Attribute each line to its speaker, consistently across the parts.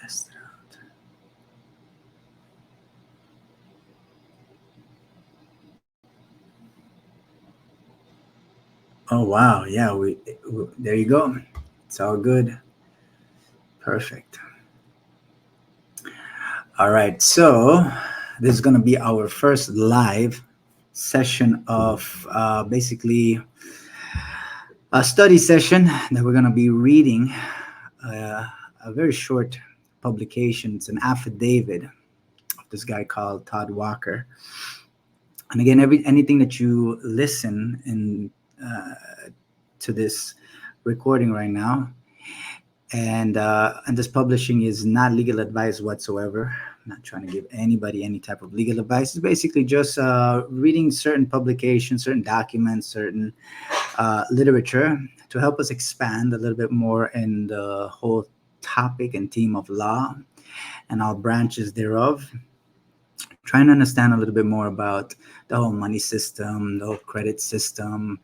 Speaker 1: test it out. Oh wow, yeah, we there you go. It's all good. Perfect. All right, so this is going to be our first live session of basically a study session that we're going to be reading a very short publication. It's an affidavit of this guy called Todd Walker. And again, anything that you listen in to this recording right now, and this publishing is not legal advice whatsoever. I'm not trying to give anybody any type of legal advice. It's basically just reading certain publications, certain documents, certain literature to help us expand a little bit more in the whole topic and theme of law and all branches thereof. Trying to understand a little bit more about the whole money system, the whole credit system,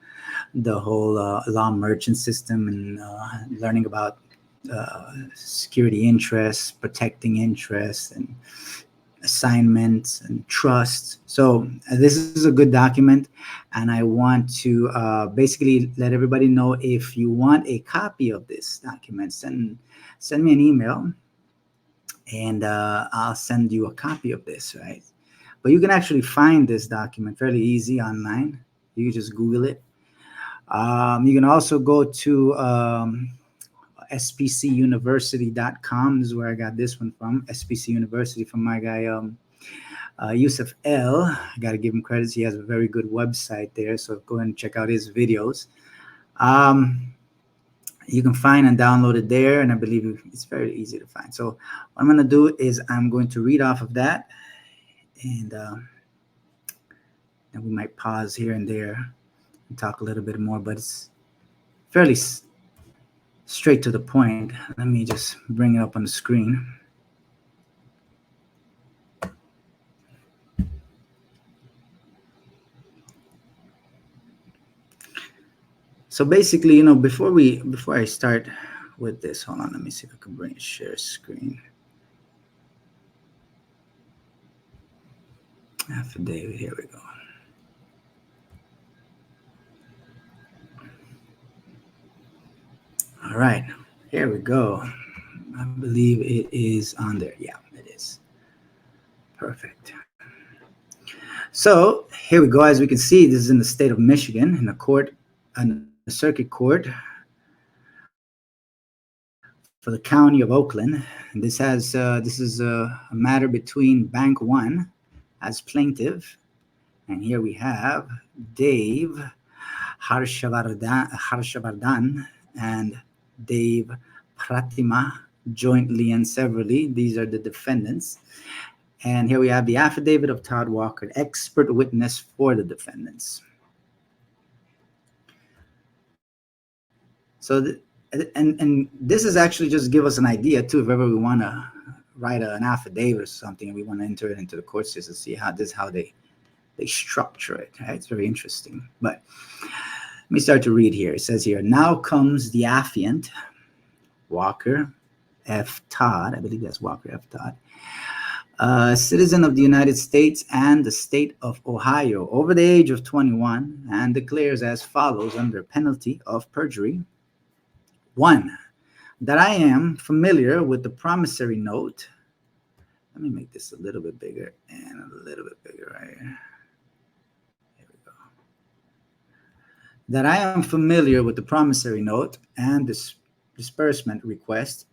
Speaker 1: the whole law merchant system, and learning about security interests, protecting interests, and assignments and trusts. So this is a good document, and I want to basically let everybody know, if you want a copy of this document, send me an email, and I'll send you a copy of this, right? But you can actually find this document fairly easy online. You can just Google it. You can also go to spcuniversity.com. This is where I got this one from. SPC University, from my guy Yusuf L. I got to give him credit. He has a very good website there, so go ahead and check out his videos. You can find and download it there, and I believe it's very easy to find. So what I'm going to do is I'm going to read off of that, and we might pause here and there and talk a little bit more, but it's fairly straight to the point. Let me just bring it up on the screen. So basically, before I start with this, hold on, let me see if I can bring share screen. Affidavit, here we go. All right, here we go. I believe it is on there. Yeah, it is. Perfect. So here we go. As we can see, this is in the state of Michigan, in the circuit court for the county of Oakland. And this is a matter between Bank One as plaintiff, and here we have Dave Harshavardhan and Dave Pratima jointly and severally. These are the defendants. And here we have the affidavit of Todd Walker, expert witness for the defendants. So, and this is actually just give us an idea too, if ever we want to write an affidavit or something, and we want to enter it into the court system, see how they structure it. Right? It's very interesting. But let me start to read here. It says here, now comes the affiant, Walker F. Todd, I believe that's Walker F. Todd, a citizen of the United States and the state of Ohio, over the age of 21, and declares as follows under penalty of perjury. 1, that I am familiar with the promissory note. Let me make this a little bit bigger and a little bit bigger right here. Here we go. That I am familiar with the promissory note and this disbursement request,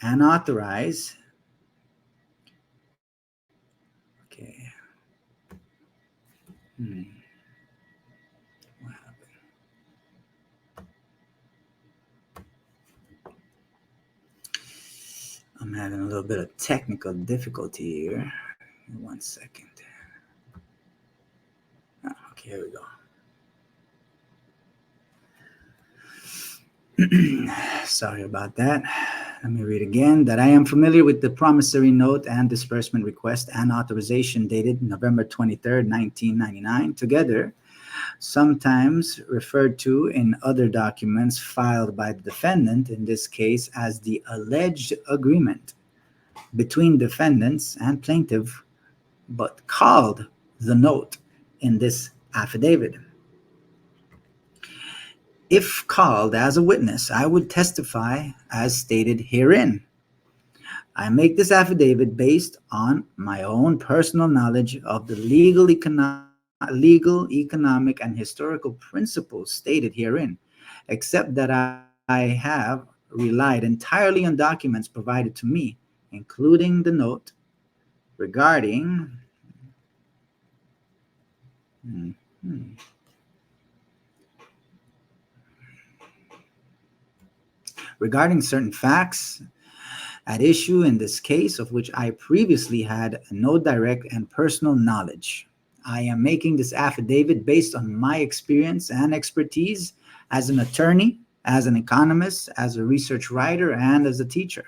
Speaker 1: and authorize. Okay. What happened? I'm having a little bit of technical difficulty here. 1 second. Oh, okay, here we go. Sorry about that. Let me read again. That I am familiar with the promissory note and disbursement request and authorization dated November 23rd, 1999, together, sometimes referred to in other documents filed by the defendant, in this case as the alleged agreement, between defendants and plaintiff, but called the note in this affidavit. If called as a witness, I would testify as stated herein. I make this affidavit based on my own personal knowledge of the legal, economic, and historical principles stated herein, except that I have relied entirely on documents provided to me, including the note regarding hmm, hmm, regarding certain facts at issue in this case of which I previously had no direct and personal knowledge. I am making this affidavit based on my experience and expertise as an attorney, as an economist, as a research writer, and as a teacher.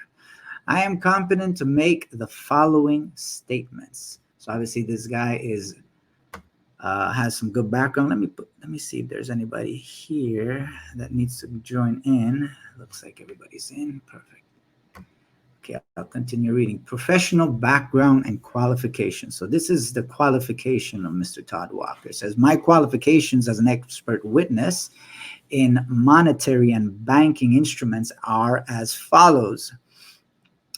Speaker 1: I am competent to make the following statements. So obviously this guy is has some good background. Let me see if there's anybody here that needs to join in. Looks like everybody's in. Perfect. Okay, I'll continue reading. Professional background and qualifications. So this is the qualification of Mr. Todd Walker. It says, my qualifications as an expert witness in monetary and banking instruments are as follows.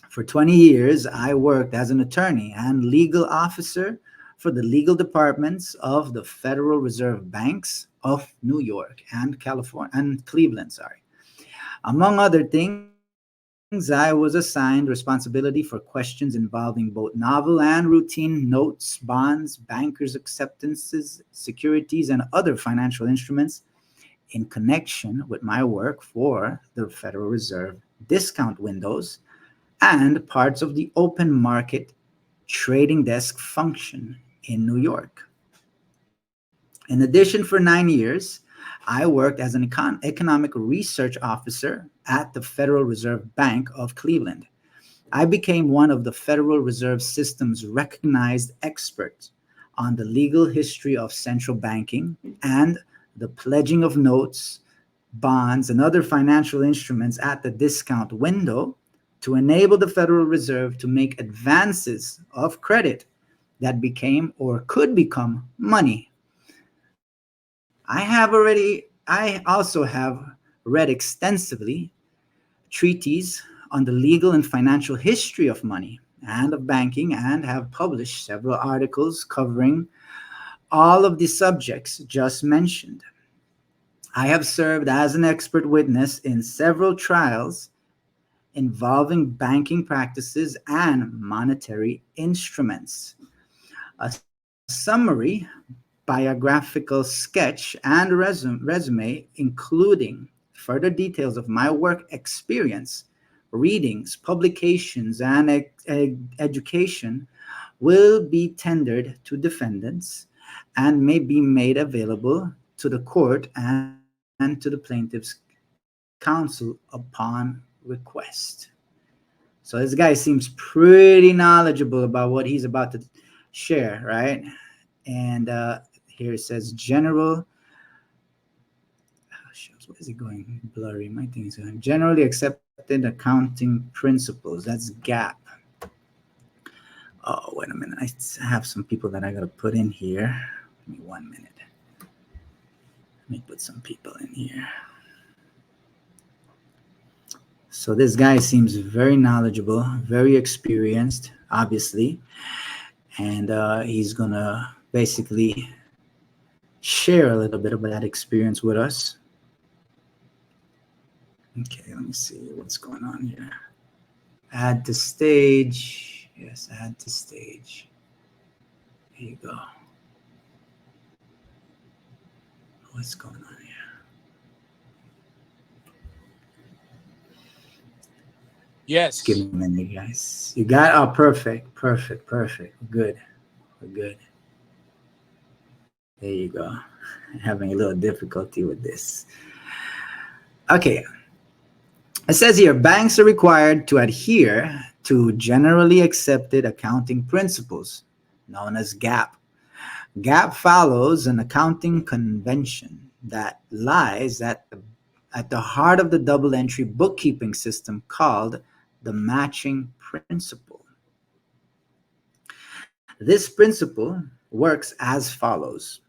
Speaker 1: For 20 years, I worked as an attorney and legal officer for the legal departments of the Federal Reserve Banks of New York and California and Cleveland, Among other things, I was assigned responsibility for questions involving both novel and routine notes, bonds, bankers' acceptances, securities, and other financial instruments in connection with my work for the Federal Reserve discount windows and parts of the open market trading desk function in New York. In addition, for 9 years, I worked as an economic research officer at the Federal Reserve Bank of Cleveland. I became one of the Federal Reserve System's recognized experts on the legal history of central banking and the pledging of notes, bonds, and other financial instruments at the discount window to enable the Federal Reserve to make advances of credit that became or could become money. I also have read extensively treatises on the legal and financial history of money and of banking and have published several articles covering all of the subjects just mentioned. I have served as an expert witness in several trials involving banking practices and monetary instruments. A summary biographical sketch and resume, including further details of my work experience, readings, publications, and education, will be tendered to defendants and may be made available to the court and to the plaintiff's counsel upon request. So this guy seems pretty knowledgeable about what he's about to share, right? And here it says general. Oh, shucks, what is it going blurry? My thing is going generally accepted accounting principles. That's GAAP. Oh, wait a minute. I have some people that I got to put in here. Give me 1 minute. Let me put some people in here. So this guy seems very knowledgeable, very experienced, obviously. And he's going to basically share a little bit of that experience with us. Okay, let me see what's going on here. Add to stage. Yes, add to stage. Here you go. What's going on here?
Speaker 2: Yes.
Speaker 1: Just give me a minute, guys. You got it? Oh, perfect. Good. We're good. There you go. Having a little difficulty with this. Okay. It says here, banks are required to adhere to generally accepted accounting principles, known as GAAP. GAAP follows an accounting convention that lies at the heart of the double entry bookkeeping system called the matching principle. This principle works as follows.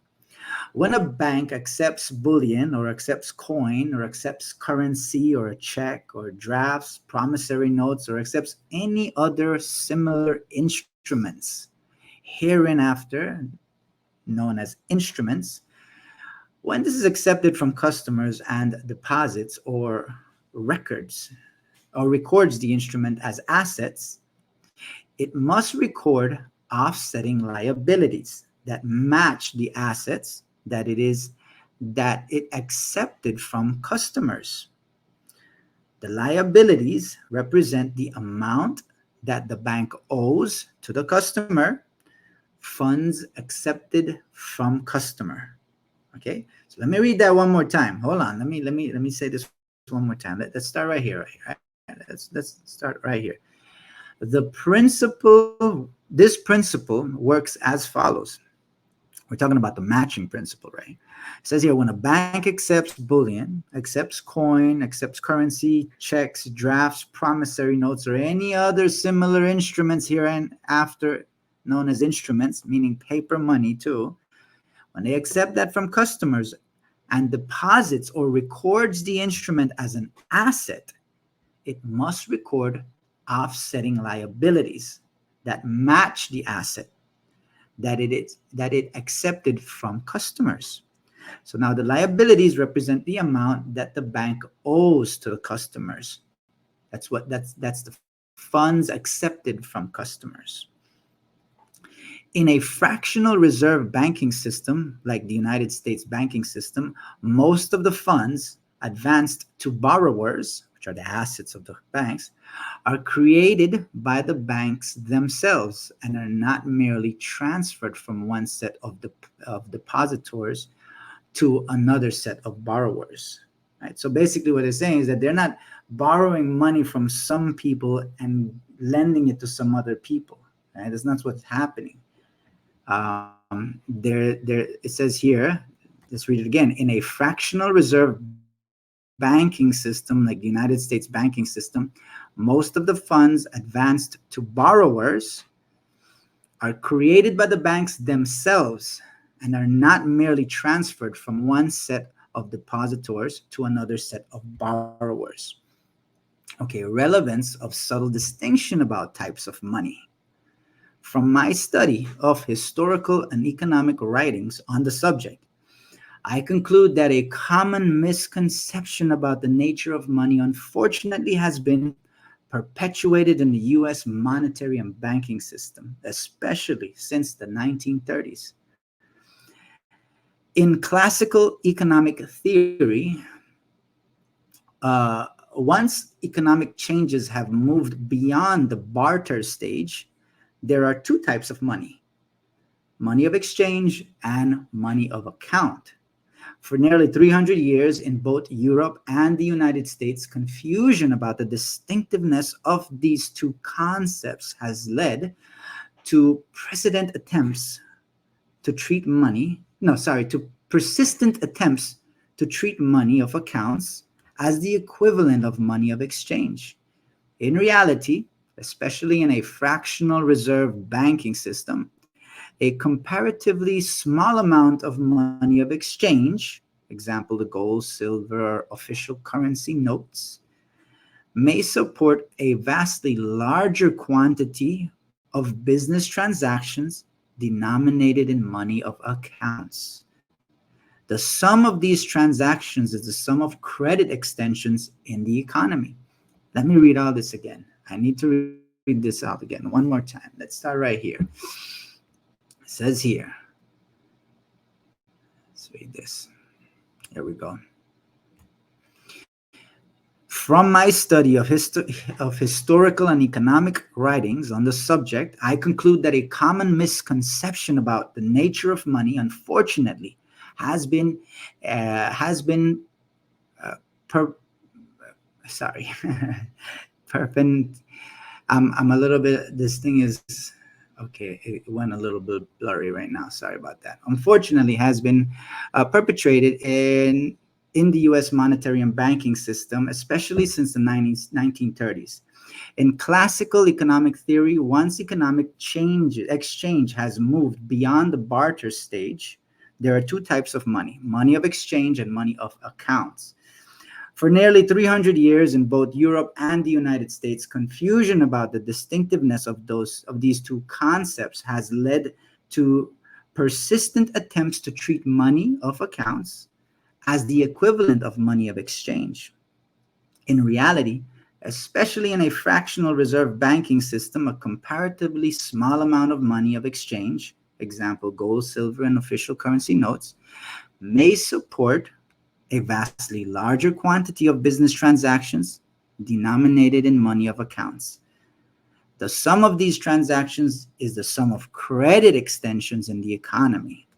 Speaker 1: When a bank accepts bullion or accepts coin or accepts currency or a check or drafts, promissory notes, or accepts any other similar instruments, hereinafter known as instruments, when this is accepted from customers and deposits or records or records the instrument as assets, it must record offsetting liabilities that match the assets that it accepted from customers. The liabilities represent the amount that the bank owes to the customer, funds accepted from customer. Okay, so let me read that one more time. Hold on, let me say this one more time. Let's start right here. Right? Let's start right here. This principle works as follows. We're talking about the matching principle, right? It says here, when a bank accepts bullion, accepts coin, accepts currency, checks, drafts, promissory notes, or any other similar instruments hereinafter known as instruments, meaning paper money too, when they accept that from customers and deposits or records the instrument as an asset, it must record offsetting liabilities that match the asset that it accepted from customers. So now the liabilities represent the amount that the bank owes to the customers. That's the funds accepted from customers. In a fractional reserve banking system like the United States banking system, most of the funds advanced to borrowers, which are the assets of the banks, are created by the banks themselves and are not merely transferred from one set of depositors to another set of borrowers. Right? So basically what they're saying is that they're not borrowing money from some people and lending it to some other people. Right? That's not what's happening. It says here, let's read it again. In a fractional reserve banking system like the United States banking system, most of the funds advanced to borrowers are created by the banks themselves and are not merely transferred from one set of depositors to another set of borrowers. Okay, relevance of subtle distinction about types of money. From my study of historical and economic writings on the subject, I conclude that a common misconception about the nature of money unfortunately has been perpetuated in the US monetary and banking system, especially since the 1930s. In classical economic theory, once economic changes have moved beyond the barter stage, there are two types of money: money of exchange and money of account. For nearly 300 years in both Europe and the United States, confusion about the distinctiveness of these two concepts has led to persistent attempts to treat money of accounts as the equivalent of money of exchange. In reality, especially in a fractional reserve banking system, a comparatively small amount of money of exchange, example the gold, silver, or official currency notes, may support a vastly larger quantity of business transactions denominated in money of accounts. The sum of these transactions is the sum of credit extensions in the economy. Let me read all this again. I need to read this out again one more time. Let's start right here. It says here, let's read this. Here we go. From my study of historical and economic writings on the subject, I conclude that a common misconception about the nature of money, unfortunately, has been I'm a little bit. This thing is okay. It went a little bit blurry right now. Sorry about that. Unfortunately, has been perpetrated in the U.S. monetary and banking system, especially since the 1930s. In classical economic theory, once exchange has moved beyond the barter stage, there are two types of money: money of exchange and money of accounts. For nearly 300 years in both Europe and the United States, confusion about the distinctiveness of these two concepts has led to persistent attempts to treat money of accounts as the equivalent of money of exchange. In reality, especially in a fractional reserve banking system, a comparatively small amount of money of exchange, example gold, silver, and official currency notes, may support a vastly larger quantity of business transactions denominated in money of accounts. The sum of these transactions is the sum of credit extensions in the economy.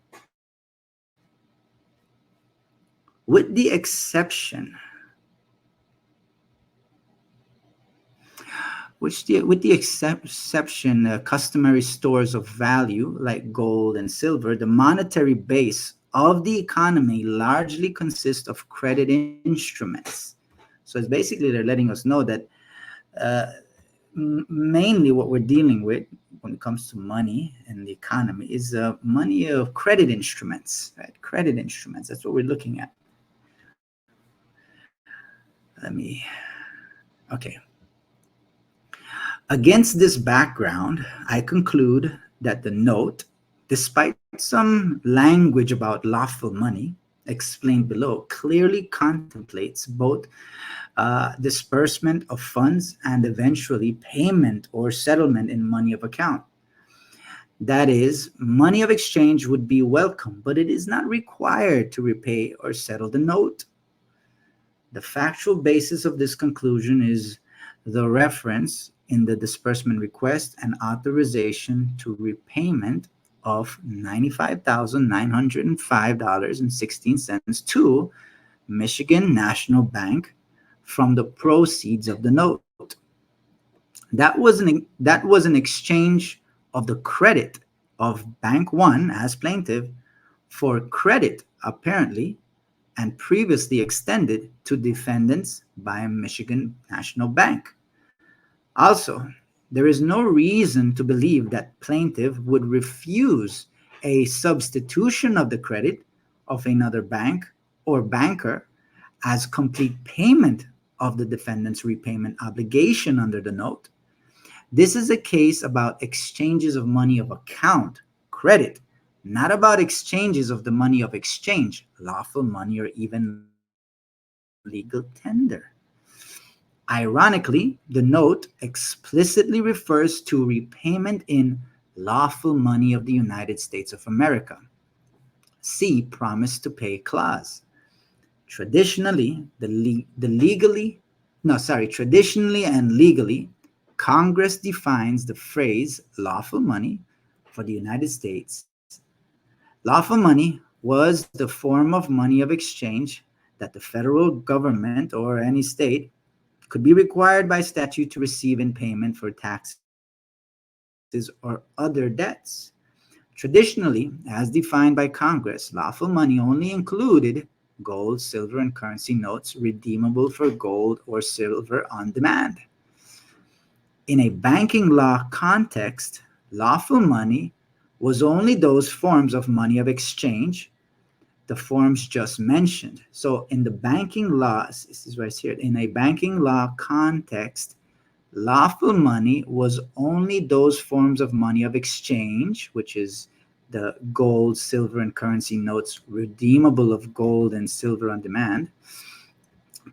Speaker 1: With the exception customary stores of value like gold and silver, the monetary base of the economy largely consists of credit instruments. So it's basically they're letting us know that uh, mainly what we're dealing with when it comes to money and the economy is money of credit instruments, right? Credit instruments. That's what we're looking at. Okay. Against this background, I conclude that the note, despite some language about lawful money explained below, clearly contemplates both disbursement of funds and eventually payment or settlement in money of account. That is, money of exchange would be welcome, but it is not required to repay or settle the note. The factual basis of this conclusion is the reference in the disbursement request and authorization to repayment of $95,905.16 to Michigan National Bank from the proceeds of the note. That was an exchange of the credit of Bank One as plaintiff for credit apparently and previously extended to defendants by Michigan National Bank. Also, there is no reason to believe that plaintiff would refuse a substitution of the credit of another bank or banker as complete payment of the defendant's repayment obligation under the note. This is a case about exchanges of money of account, credit, not about exchanges of the money of exchange, lawful money, or even legal tender. Ironically, the note explicitly refers to repayment in lawful money of the United States of America. See promise to pay clause. Traditionally, traditionally and legally, Congress defines the phrase lawful money for the United States. Lawful money was the form of money of exchange that the federal government or any state could be required by statute to receive in payment for taxes or other debts. Traditionally, as defined by Congress, lawful money only included gold, silver, and currency notes redeemable for gold or silver on demand. In a banking law context, lawful money was only those forms of money of exchange, the forms just mentioned. So in the banking laws, this is right here, in a banking law context, lawful money was only those forms of money of exchange, which is the gold, silver, and currency notes redeemable of gold and silver on demand,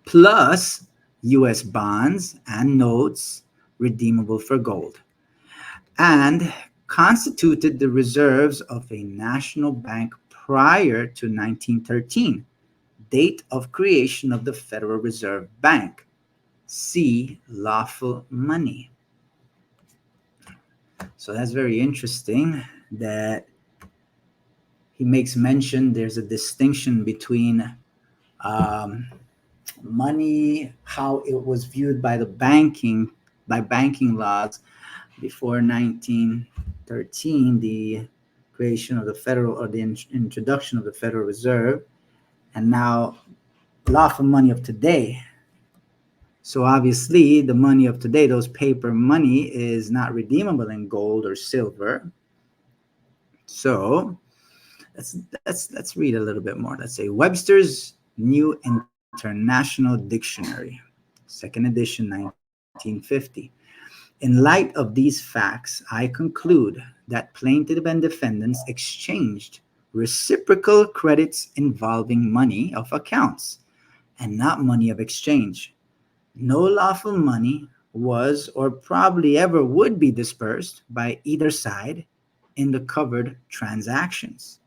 Speaker 1: plus US bonds and notes redeemable for gold, and constituted the reserves of a national bank prior to 1913, date of creation of the Federal Reserve Bank. See lawful money. So that's very interesting that he makes mention there's a distinction between money, how it was viewed by banking laws before 1913, the creation of the federal or the introduction of the Federal Reserve, and now lawful money of today. So obviously, the money of today, those paper money, is not redeemable in gold or silver. So let's read a little bit more. Let's say Webster's New International Dictionary, second edition, 1950. In light of these facts, I conclude that plaintiff and defendants exchanged reciprocal credits involving money of accounts and not money of exchange. No lawful money was or probably ever would be dispersed by either side in the covered transactions.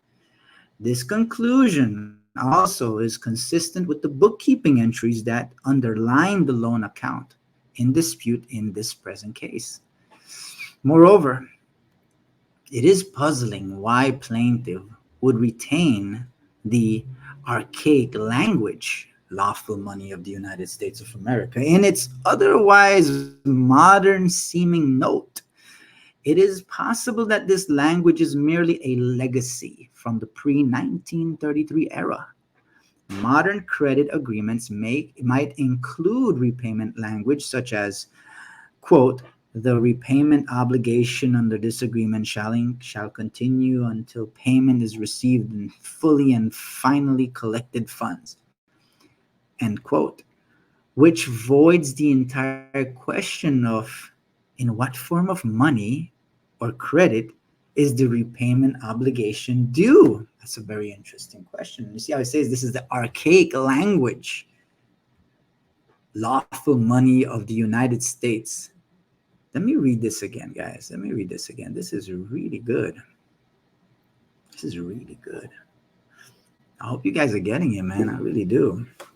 Speaker 1: This conclusion also is consistent with the bookkeeping entries that underline the loan account in dispute in this present case. Moreover, it is puzzling why plaintiff would retain the archaic language lawful money of the United States of America in its otherwise modern seeming note. It is possible that this language is merely a legacy from the pre 1933 era. Modern credit agreements might include repayment language such as, quote, the repayment obligation under this agreement shall continue until payment is received in fully and finally collected funds, end quote, which voids the entire question of in what form of money or credit is the repayment obligation due? That's a very interesting question. You see how it says this is the archaic language, lawful money of the United States. Let me read this again, guys. Let me read this again. This is really good. This is really good. I hope you guys are getting it, man. I really do. It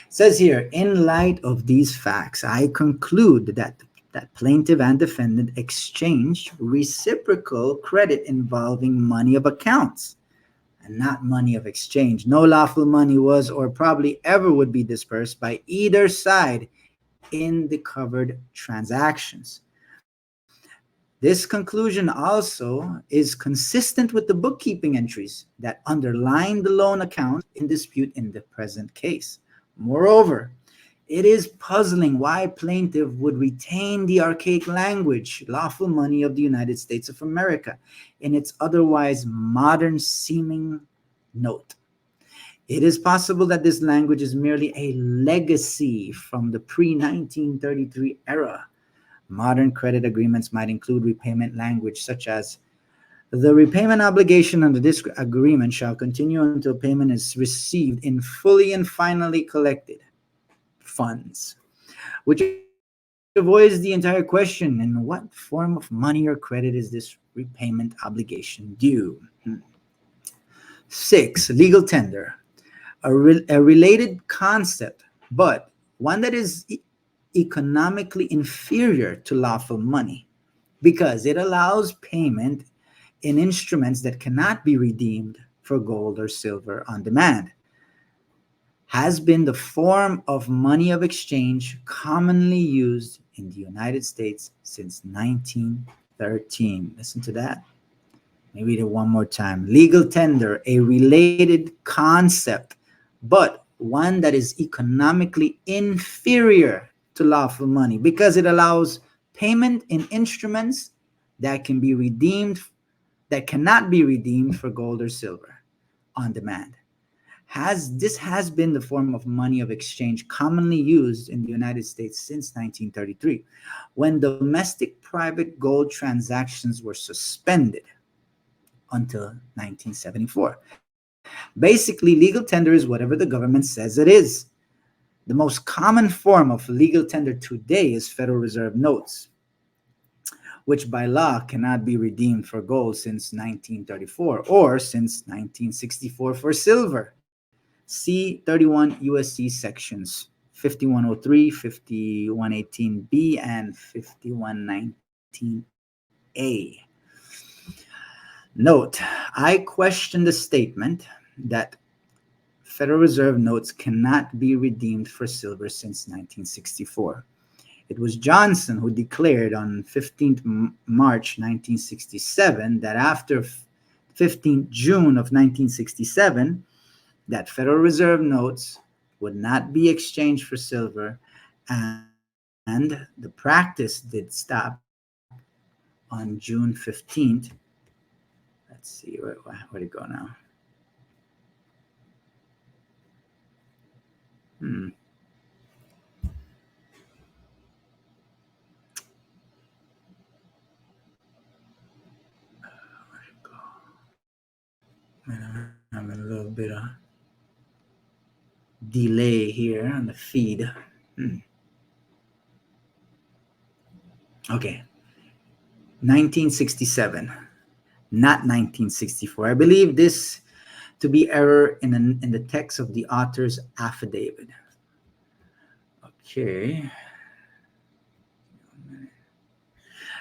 Speaker 1: says here, in light of these facts, I conclude that plaintiff and defendant exchanged reciprocal credit involving money of accounts and not money of exchange. No lawful money was or probably ever would be dispersed by either side in the covered transactions. This conclusion also is consistent with the bookkeeping entries that underline the loan account in dispute in the present case. Moreover, it is puzzling why plaintiff would retain the archaic language, lawful money of the United States of America, in its otherwise modern seeming note. It is possible that this language is merely a legacy from the pre 1933 era. Modern credit agreements might include repayment language such as the repayment obligation under this agreement shall continue until payment is received in fully and finally collected funds, which avoids the entire question in what form of money or credit is this repayment obligation due. 6. Legal tender, a related concept, but one that is economically inferior to lawful money because it allows payment in instruments that cannot be redeemed for gold or silver on demand, has been the form of money of exchange commonly used in the United States since 1913. Listen to that. Let me read it one more time. Legal tender, a related concept, but one that is economically inferior to lawful money because it allows payment in instruments that can be redeemed, that cannot be redeemed for gold or silver on demand. This has been the form of money of exchange commonly used in the United States since 1933, when domestic private gold transactions were suspended until 1974. Basically, legal tender is whatever the government says it is. The most common form of legal tender today is Federal Reserve notes, which by law cannot be redeemed for gold since 1934 or since 1964 for silver. See 31 USC sections 5103, 5118B, and 5119A. Note, I question the statement that Federal Reserve notes cannot be redeemed for silver since 1964. It was Johnson who declared on 15th March 1967 that after 15th June of 1967, that Federal Reserve notes would not be exchanged for silver And the practice did stop on June 15th. Let's see, where'd it go now? Hmm. Where'd it go? Man, I'm having a little bit of delay here on the feed. Hmm. Okay, 1967, not 1964. I believe this to be error in the text of the author's affidavit. Okay.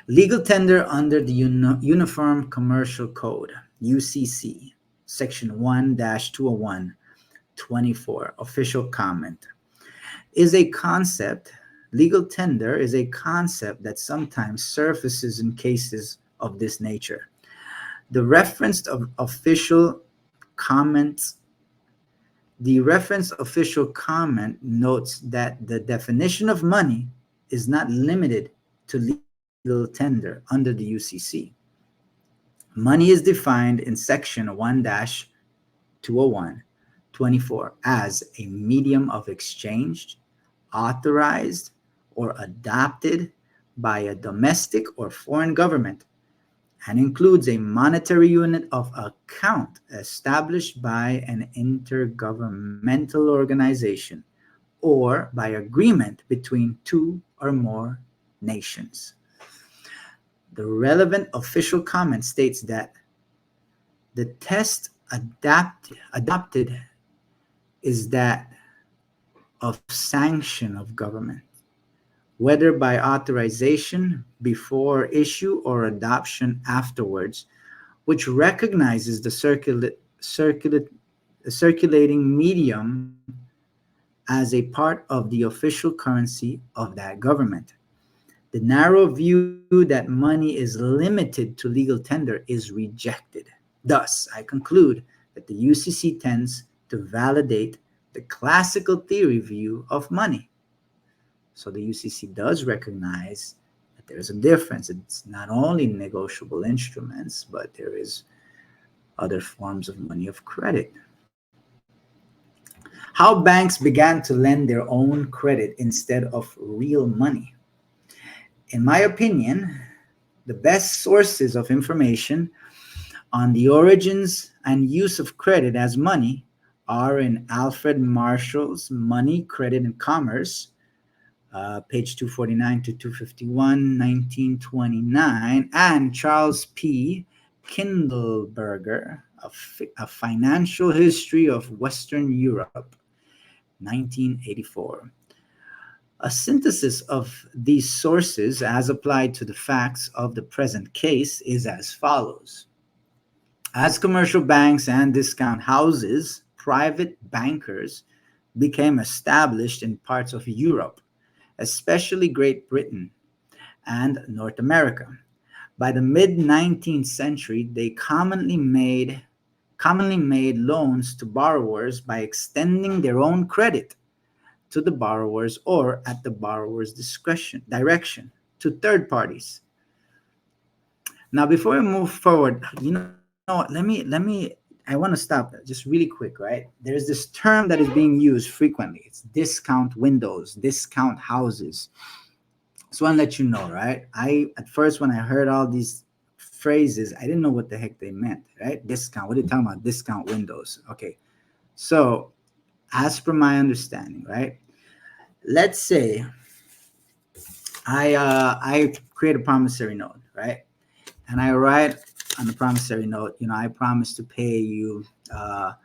Speaker 1: Legal tender under the Uniform Commercial Code, UCC, Section 1 201 24, official comment, is a concept. Legal tender is a concept that sometimes surfaces in cases of this nature. The reference of official comments The reference official comment notes that the definition of money is not limited to legal tender under the UCC. Money is defined in section 1 201 24 as a medium of exchange authorized or adopted by a domestic or foreign government and includes a monetary unit of account established by an intergovernmental organization or by agreement between two or more nations. The relevant official comment states that the test adopted is that of sanction of government, whether by authorization before issue or adoption afterwards, which recognizes the circulating medium as a part of the official currency of that government. The narrow view that money is limited to legal tender is rejected. Thus, I conclude that the UCC tends to validate the classical theory view of money. So the UCC does recognize that there's a difference. It's not only negotiable instruments, but there is other forms of money of credit. How banks began to lend their own credit instead of real money. In my opinion, the best sources of information on the origins and use of credit as money are in Alfred Marshall's Money, Credit, and Commerce, page 249 to 251, 1929, and Charles P. Kindleberger, a Financial History of Western Europe, 1984. A synthesis of these sources as applied to the facts of the present case is as follows. As commercial banks and discount houses, private bankers became established in parts of Europe, especially Great Britain and North America. By the mid-19th century, they commonly made loans to borrowers by extending their own credit to the borrowers or at the borrower's direction to third parties. Now, before we move forward, I want to stop just really quick, right? There's this term that is being used frequently. It's discount windows, discount houses. So I want to let you know, right? At first, when I heard all these phrases, I didn't know what the heck they meant, right? Discount. What are you talking about? Discount windows. Okay. So, as per my understanding, right? Let's say I create a promissory note, right? And I write on the promissory note, I promise to pay you, I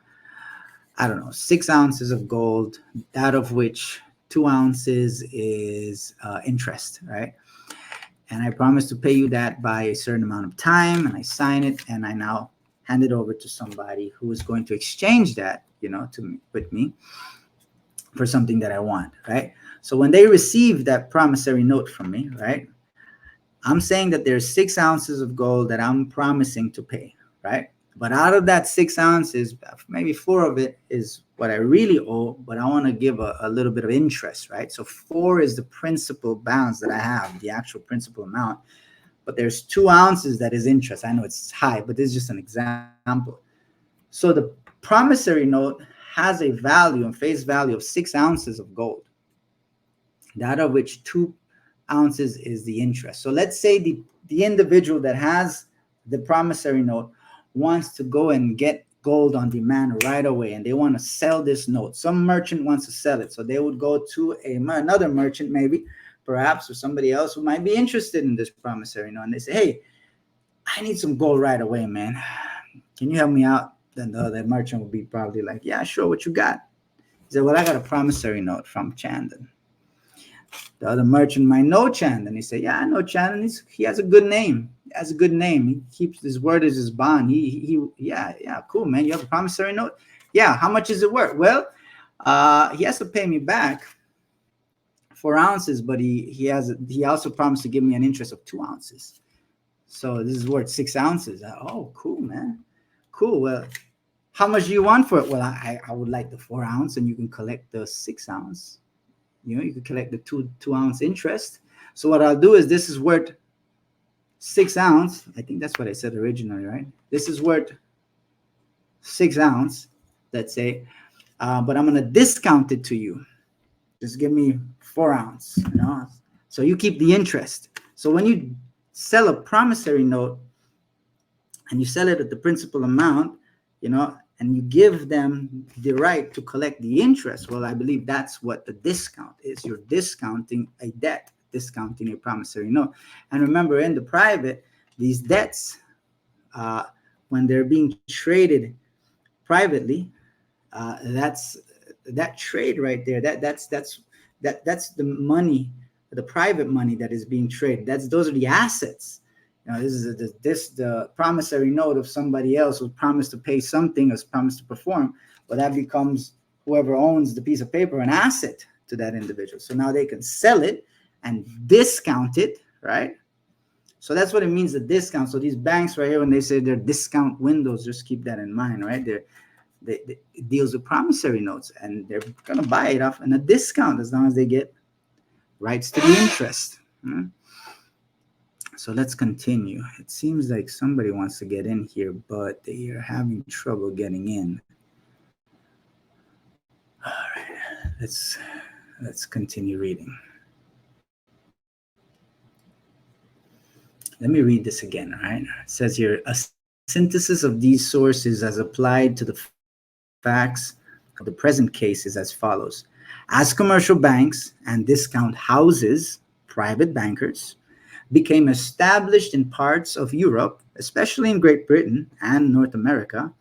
Speaker 1: don't know, 6 ounces of gold, out of which 2 ounces is interest, right? And I promise to pay you that by a certain amount of time, and I sign it, and I now hand it over to somebody who is going to exchange that, with me for something that I want, right? So when they receive that promissory note from me, right, I'm saying that there's 6 ounces of gold that I'm promising to pay, right? But out of that 6 ounces, maybe 4 of it is what I really owe, but I want to give a little bit of interest, right? So 4 is the principal balance that I have, the actual principal amount. But there's 2 ounces that is interest. I know it's high, but this is just an example. So the promissory note has a value and face value of 6 ounces of gold, that of which 2 ounces is the interest. So let's say the individual that has the promissory note wants to go and get gold on demand right away, and they want to sell this note. Some merchant wants to sell it, so they would go to another merchant, maybe, perhaps, or somebody else who might be interested in this promissory note, and they say, hey, I need some gold right away, man. Can you help me out? Then the other merchant would be probably like, yeah, sure, what you got? He said, well, I got a promissory note from Chandon. The other merchant might know Chandon. He said, yeah, I know Chandon. He has a good name. He has a good name. He keeps his word as his bond. Yeah, cool, man. You have a promissory note? Yeah, how much is it worth? Well, he has to pay me back 4 ounces, but he also promised to give me an interest of 2 ounces. So this is worth 6 ounces. Oh, cool, man. Cool. Well, how much do you want for it? Well, I would like the 4 ounce, and you can collect the 6 ounce. You can collect the 2 ounce interest. So what I'll do is, this is worth 6 ounce. I think that's what I said originally, right? This is worth 6 ounce, let's say, but I'm going to discount it to you. Just give me 4 ounce, so you keep the interest. So when you sell a promissory note and you sell it at the principal amount, and you give them the right to collect the interest, well, I believe that's what the discount is. You're discounting a debt, discounting a promissory note. And remember, in the private, these debts, when they're being traded privately, that's that trade right there. That's the money, the private money that is being traded. Those are the assets. This is the promissory note of somebody else who promised to pay something, or promised to perform. Well, that becomes, whoever owns the piece of paper, an asset to that individual. So now they can sell it and discount it, right? So that's what it means, the discount. So these banks right here, when they say they're discount windows, just keep that in mind, right? It deals with promissory notes, and they're going to buy it off in a discount as long as they get rights to the interest. So let's continue. It seems like somebody wants to get in here, but they are having trouble getting in. All right, let's continue reading. Let me read this again, all right? It says here, a synthesis of these sources as applied to the facts of the present case is as follows. As commercial banks and discount houses, private bankers, became established in parts of Europe, especially in Great Britain and North America,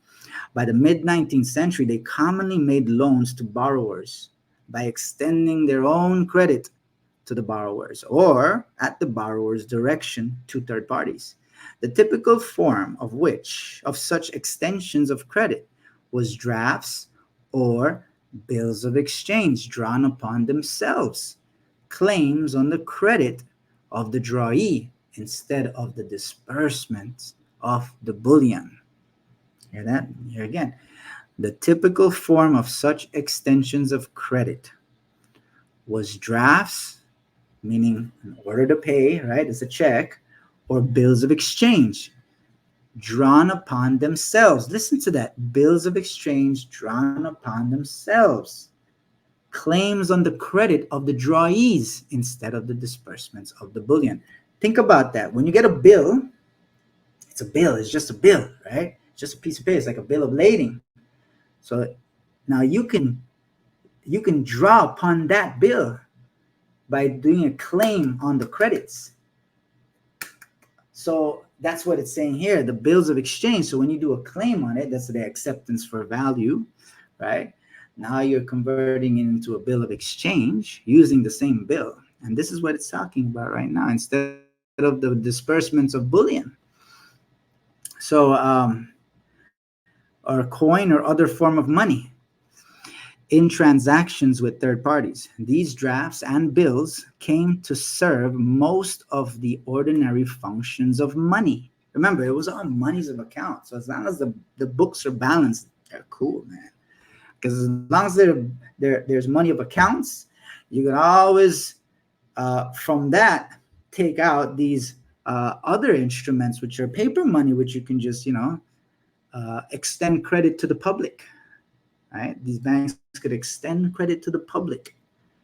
Speaker 1: by the mid-19th century, they commonly made loans to borrowers by extending their own credit to the borrowers, or at the borrower's direction to third parties. The typical form of such extensions of credit was drafts or bills of exchange drawn upon themselves, claims on the credit of the drawee instead of the disbursement of the bullion. Hear that? Here again. The typical form of such extensions of credit was drafts, meaning an order to pay, right? It's a check, or bills of exchange drawn upon themselves. Listen to that. Bills of exchange drawn upon themselves. Claims on the credit of the drawees instead of the disbursements of the bullion. Think about that. When you get a bill, it's a bill. It's just a bill, right? It's just a piece of paper. It's like a bill of lading. So now you can draw upon that bill by doing a claim on the credits. So that's what it's saying here, the bills of exchange. So when you do a claim on it, that's the acceptance for value, right? Now you're converting it into a bill of exchange using the same bill. And this is what it's talking about right now, instead of the disbursements of bullion. So, or coin or other form of money in transactions with third parties. These drafts and bills came to serve most of the ordinary functions of money, Remember, it was all monies of account. So as long as the books are balanced, they're cool, man. Because as long as there's money of accounts, you can always from that take out these other instruments, which are paper money, which you can just extend credit to the public. Right? These banks could extend credit to the public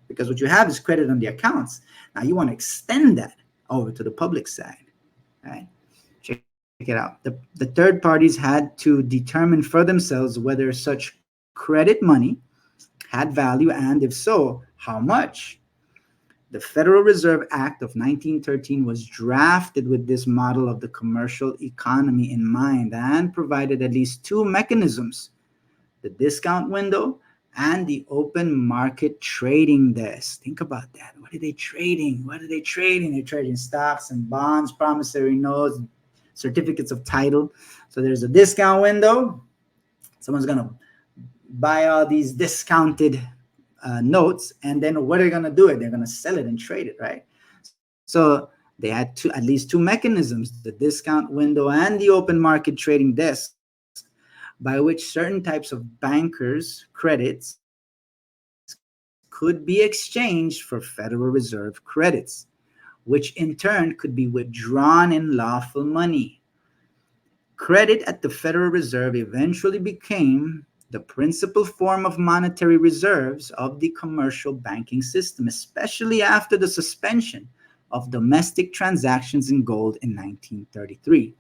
Speaker 1: because what you have is credit on the accounts. Now you want to extend that over to the public side. Right? Check it out. The third parties had to determine for themselves whether such credit money had value, and if so, how much. The Federal Reserve Act of 1913 was drafted with this model of the commercial economy in mind and provided at least two mechanisms: the discount window and the open market trading desk. Think about that. What are they trading? What are they trading? They're trading stocks and bonds, promissory notes, certificates of title. So there's a discount window. Someone's going to buy all these discounted notes, and then what are they going to do it? They're going to sell it and trade it, right? So they had at least two mechanisms: the discount window and the open market trading desk, by which certain types of bankers' credits could be exchanged for Federal Reserve credits, which in turn could be withdrawn in lawful money. Credit at the Federal Reserve eventually became the principal form of monetary reserves of the commercial banking system, especially after the suspension of domestic transactions in gold in 1933.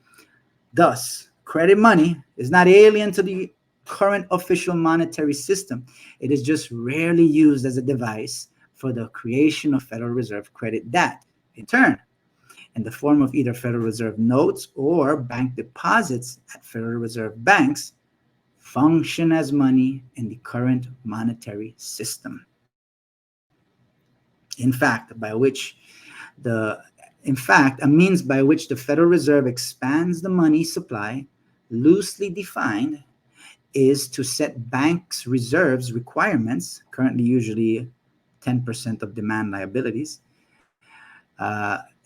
Speaker 1: Thus, credit money is not alien to the current official monetary system. It is just rarely used as a device for the creation of Federal Reserve credit that, in turn, in the form of either Federal Reserve notes or bank deposits at Federal Reserve banks, function as money in the current monetary system. A means by which the Federal Reserve expands the money supply, loosely defined, is to set banks' reserves requirements, currently usually 10% of demand liabilities,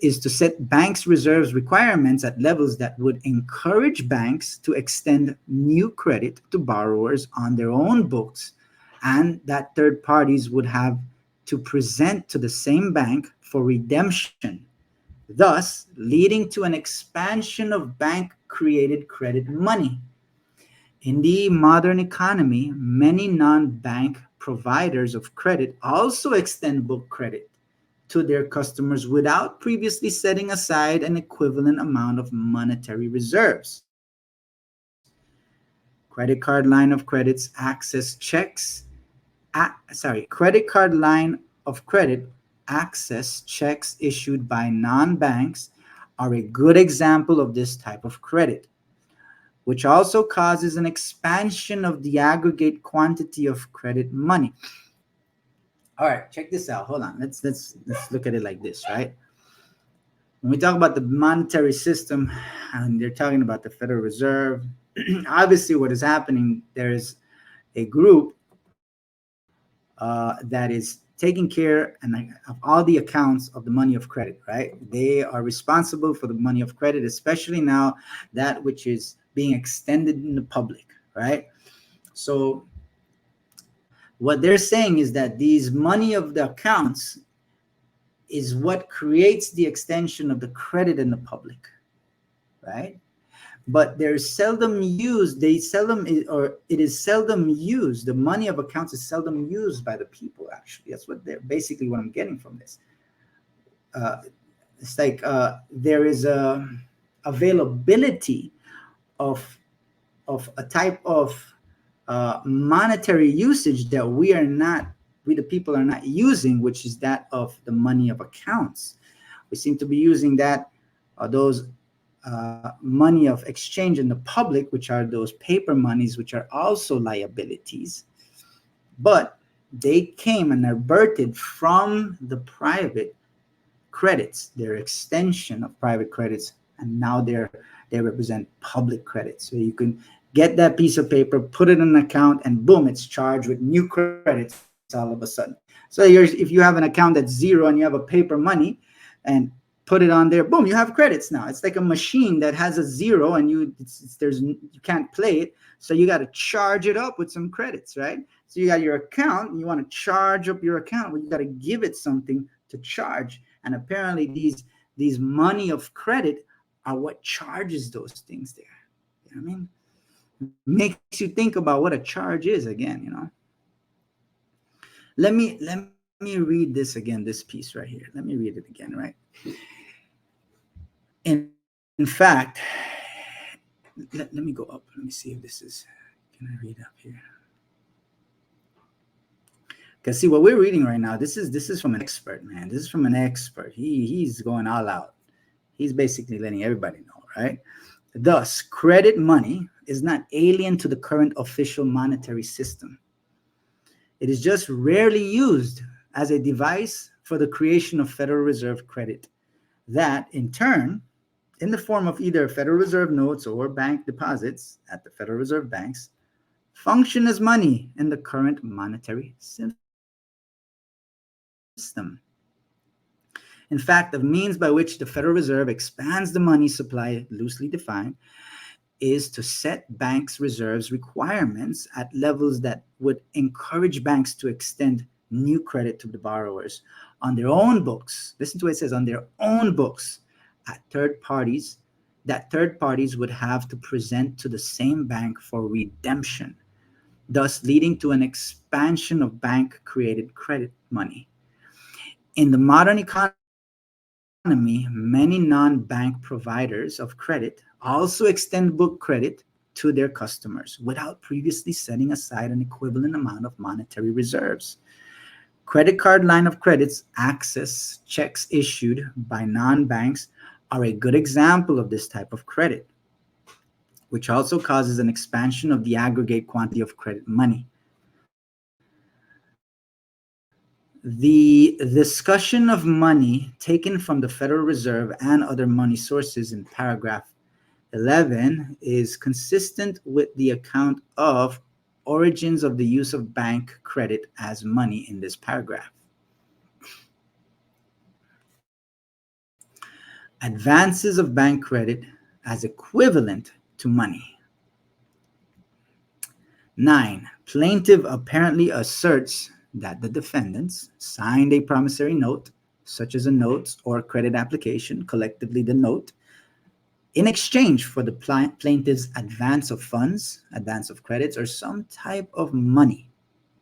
Speaker 1: is to set banks' reserves requirements at levels that would encourage banks to extend new credit to borrowers on their own books, and that third parties would have to present to the same bank for redemption, thus leading to an expansion of bank created credit money. In the modern economy, many non bank providers of credit also extend book credit to their customers without previously setting aside an equivalent amount of monetary reserves. Credit card line of credits access checks, credit card line of credit access checks issued by non-banks are a good example of this type of credit, which also causes an expansion of the aggregate quantity of credit money. All right, check this out. Hold on. Let's look at it like this, right? When we talk about the monetary system, and they're talking about the Federal Reserve, obviously what is happening, there is a group that is taking care of all the accounts of the money of credit, right? They are responsible for the money of credit, especially now that which is being extended in the public, right? So what they're saying is that these money of the accounts is what creates the extension of the credit in the public, right? But they're seldom used. It is seldom used. The money of accounts is seldom used by the people. Actually, that's what they're basically what I'm getting from this. It's like there is a availability of a type of monetary usage that we the people are not using, which is that of the money of accounts. We seem to be using those money of exchange in the public, which are those paper monies, which are also liabilities, but they came and are birthed from the private credits. They're extension of private credits, and now they represent public credit. So you can get that piece of paper, put it in an account, and boom, it's charged with new credits all of a sudden. So if you have an account that's zero and you have a paper money, and put it on there. Boom, you have credits now. It's like a machine that has a zero, and you can't play it. So you got to charge it up with some credits, right? So you got your account, and you want to charge up your account. Well, you got to give it something to charge. And apparently these money of credit are what charges those things there. You know what I mean? Makes you think about what a charge is again, you know. Let me read this again, this piece right here. Let me read it again, right? In fact, let me go up. Let me see if this is, can I read up here? Because see, what we're reading right now, this is from an expert, man. This is from an expert. He's going all out. He's basically letting everybody know, right? Thus, credit money is not alien to the current official monetary system. It is just rarely used as a device for the creation of Federal Reserve credit that, in turn, in the form of either Federal Reserve notes or bank deposits at the Federal Reserve banks, function as money in the current monetary system. In fact, the means by which the Federal Reserve expands the money supply, loosely defined, is to set banks' reserves requirements at levels that would encourage banks to extend new credit to the borrowers on their own books. Listen to what it says, on their own books, at third parties, that third parties would have to present to the same bank for redemption, thus leading to an expansion of bank-created credit money. In the modern economy, many non-bank providers of credit also extend book credit to their customers without previously setting aside an equivalent amount of monetary reserves. Credit card line of credits access checks issued by non-banks are a good example of this type of credit, which also causes an expansion of the aggregate quantity of credit money. The discussion of money taken from the Federal Reserve and other money sources in paragraph 11 is consistent with the account of origins of the use of bank credit as money in this paragraph. Advances of bank credit as equivalent to money. 9. Plaintiff apparently asserts that the defendants signed a promissory note, such as a note or credit application, collectively the note, in exchange for the plaintiff's advance of funds, advance of credits, or some type of money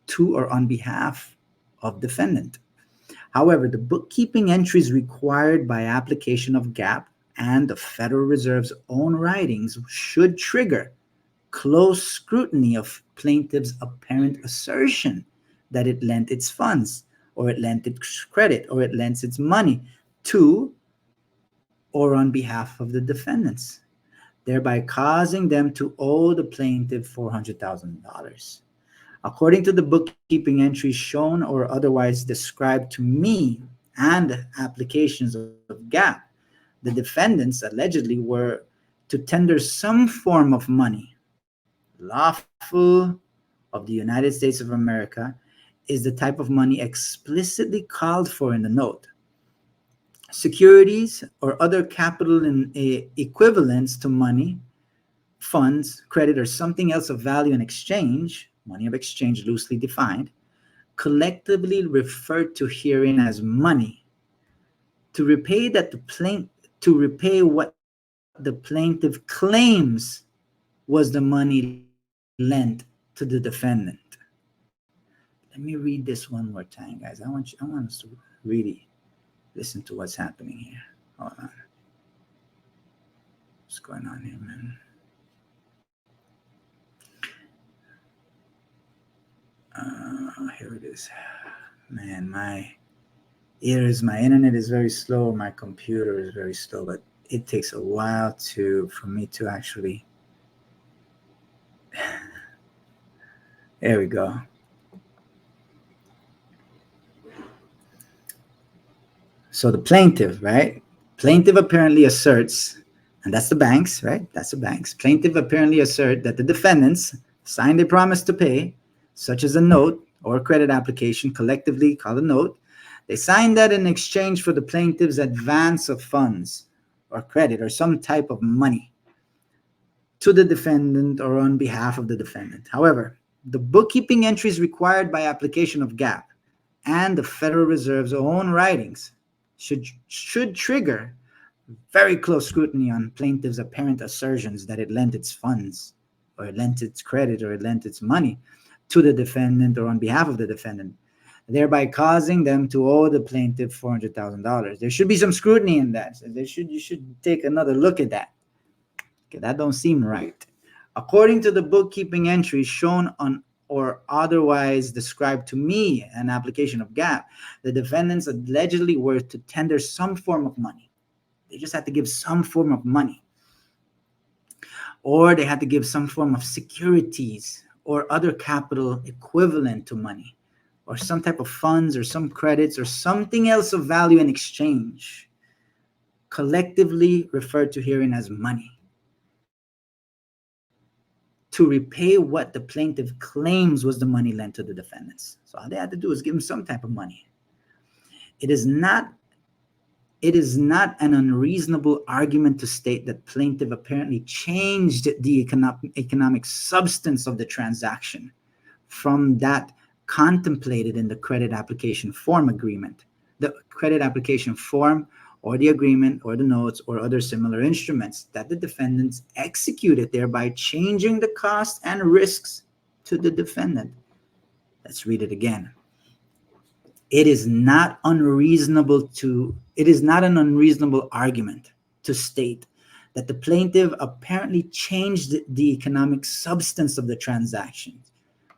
Speaker 1: to or on behalf of defendant. However, the bookkeeping entries required by application of GAAP and the Federal Reserve's own writings should trigger close scrutiny of plaintiff's apparent assertion that it lent its funds, or it lent its credit, or it lends its money to or on behalf of the defendants, thereby causing them to owe the plaintiff $400,000. According to the bookkeeping entries shown or otherwise described to me and applications of GAAP, the defendants allegedly were to tender some form of money, lawful of the United States of America, is the type of money explicitly called for in the note. Securities or other capital in equivalents to money, funds, credit, or something else of value in exchange, money of exchange loosely defined, collectively referred to herein as money, to repay what the plaintiff claims was the money lent to the defendant. Let me read this one more time, guys. I want us to really listen to what's happening here. Hold on. What's going on here, man? Here it is. Man, my internet is very slow. My computer is very slow, but it takes a while for me to actually. There we go. So the plaintiff, right? Plaintiff apparently asserts, and that's the banks, right? That's the banks. Plaintiff apparently assert that the defendants signed a promise to pay, such as a note or a credit application, collectively called a note, They signed that in exchange for the plaintiff's advance of funds or credit or some type of money to the defendant or on behalf of the defendant. However, the bookkeeping entries required by application of GAAP and the Federal Reserve's own writings should trigger very close scrutiny on plaintiff's apparent assertions that it lent its funds or it lent its credit or it lent its money to the defendant or on behalf of the defendant, thereby causing them to owe the plaintiff $400,000. There should be some scrutiny in that. So you should take another look at that. Okay, that don't seem right. According to the bookkeeping entries shown on or otherwise described to me an application of GAAP, the defendants allegedly were to tender some form of money. They just had to give some form of money. Or they had to give some form of securities or other capital equivalent to money, or some type of funds or some credits or something else of value in exchange, collectively referred to herein as money, to repay what the plaintiff claims was the money lent to the defendants. So all they had to do is give them some type of money. It is not an unreasonable argument to state that plaintiff apparently changed the economic substance of the transaction from that contemplated in the credit application form agreement. The credit application form or the agreement or the notes or other similar instruments that the defendants executed, thereby changing the costs and risks to the defendant. Let's read it again. It is not an unreasonable argument to state that the plaintiff apparently changed the economic substance of the transaction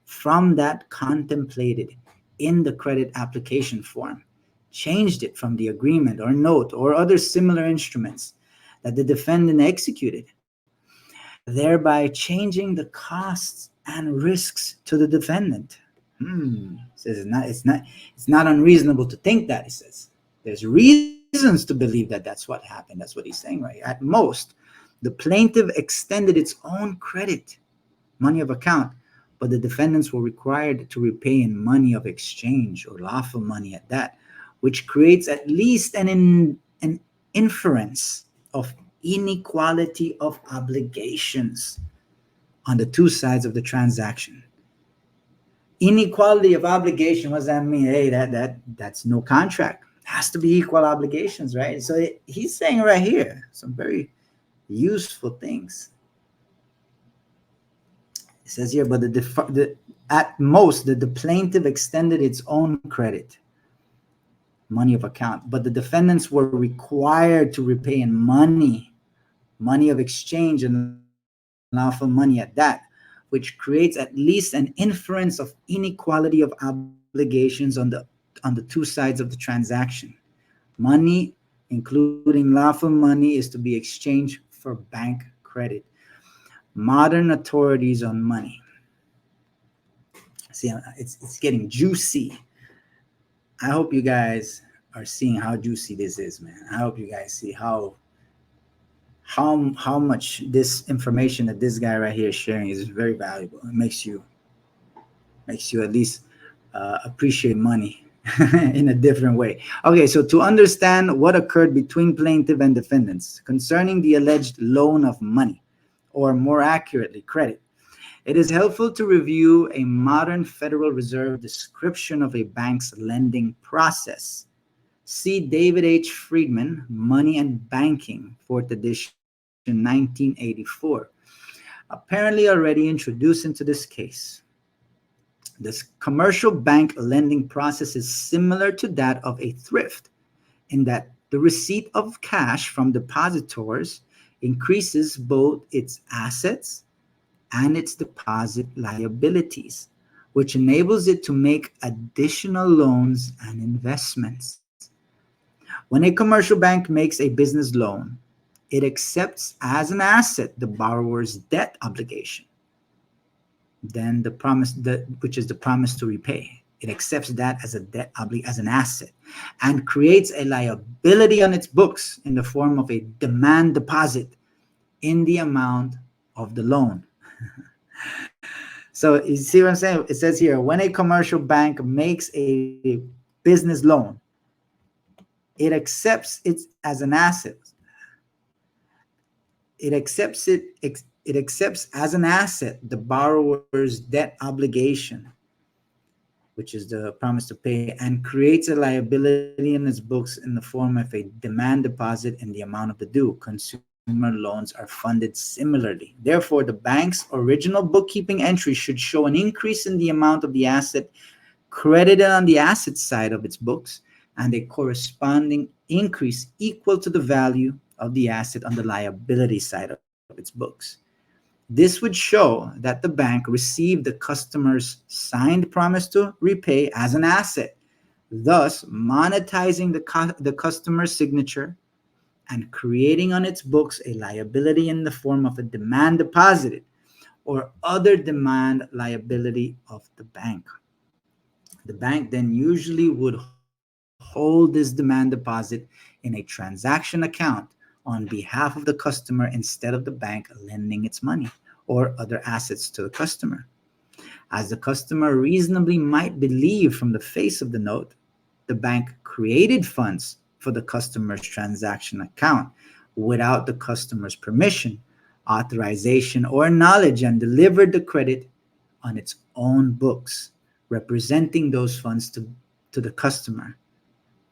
Speaker 1: from that contemplated in the credit application form, changed it from the agreement or note or other similar instruments that the defendant executed, thereby changing the costs and risks to the defendant. Says it's not unreasonable to think that. He says there's reasons to believe that that's what happened. That's what he's saying, right? At most, the plaintiff extended its own credit, money of account, but the defendants were required to repay in money of exchange or lawful money at that, which creates at least an inference of inequality of obligations on the two sides of the transaction. Inequality of obligation, what does that mean? Hey, that's no contract. It has to be equal obligations, right? So he's saying right here some very useful things. It says here, but at most, the plaintiff extended its own credit, money of account, but the defendants were required to repay in money of exchange and lawful money at that, which creates at least an inference of inequality of obligations on the two sides of the transaction. Money, including lawful money, is to be exchanged for bank credit. Modern authorities on money. See, it's getting juicy. I hope you guys are seeing how juicy this is, man. I hope you guys see how much this information that this guy right here is sharing is very valuable. It makes you at least appreciate money in a different way. Okay, so to understand what occurred between plaintiff and defendants concerning the alleged loan of money, or more accurately, credit, it is helpful to review a modern Federal Reserve description of a bank's lending process. See David H. Friedman, Money and Banking, 4th edition, 1984. Apparently already introduced into this case. This commercial bank lending process is similar to that of a thrift, in that the receipt of cash from depositors increases both its assets and its deposit liabilities, which enables it to make additional loans and investments. When a commercial bank makes a business loan, it accepts as an asset the borrower's debt obligation, then the promise, which is the promise to repay. It accepts that as a debt as an asset, and creates a liability on its books in the form of a demand deposit in the amount of the loan. So you see what I'm saying? It says here, when a commercial bank makes a business loan, It accepts it as an asset. It accepts as an asset the borrower's debt obligation, which is the promise to pay, and creates a liability in its books in the form of a demand deposit in the amount of the due. Consumer loans are funded similarly. Therefore, the bank's original bookkeeping entry should show an increase in the amount of the asset credited on the asset side of its books and a corresponding increase equal to the value of the asset on the liability side of its books. This would show that the bank received the customer's signed promise to repay as an asset, thus monetizing the customer's signature and creating on its books a liability in the form of a demand deposit or other demand liability of the bank. The bank then usually would hold this demand deposit in a transaction account on behalf of the customer instead of the bank lending its money or other assets to the customer. As the customer reasonably might believe from the face of the note, the bank created funds for the customer's transaction account without the customer's permission, authorization, or knowledge and delivered the credit on its own books, representing those funds to the customer,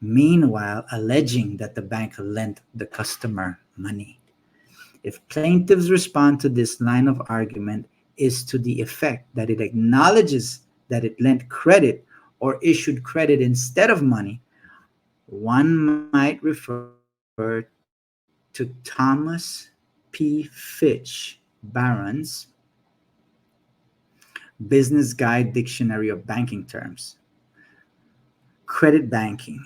Speaker 1: meanwhile alleging that the bank lent the customer money. If plaintiffs respond to this line of argument is to the effect that it acknowledges that it lent credit or issued credit instead of money, one might refer to Thomas P. Fitch Barron's Business Guide Dictionary of Banking Terms. Credit banking.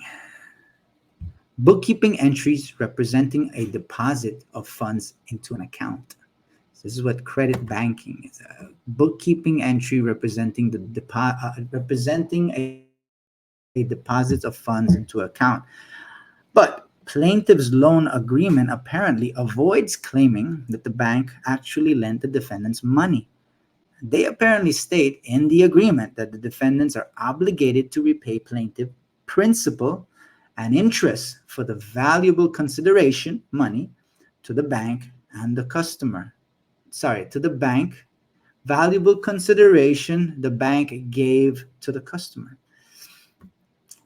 Speaker 1: Bookkeeping entries representing a deposit of funds into an account. This is what credit banking is. A bookkeeping entry representing a deposit of funds into account. But plaintiff's loan agreement apparently avoids claiming that the bank actually lent the defendants money. They apparently state in the agreement that the defendants are obligated to repay plaintiff principal and interest for the valuable consideration, money, to the bank and the customer. To the bank, valuable consideration the bank gave to the customer.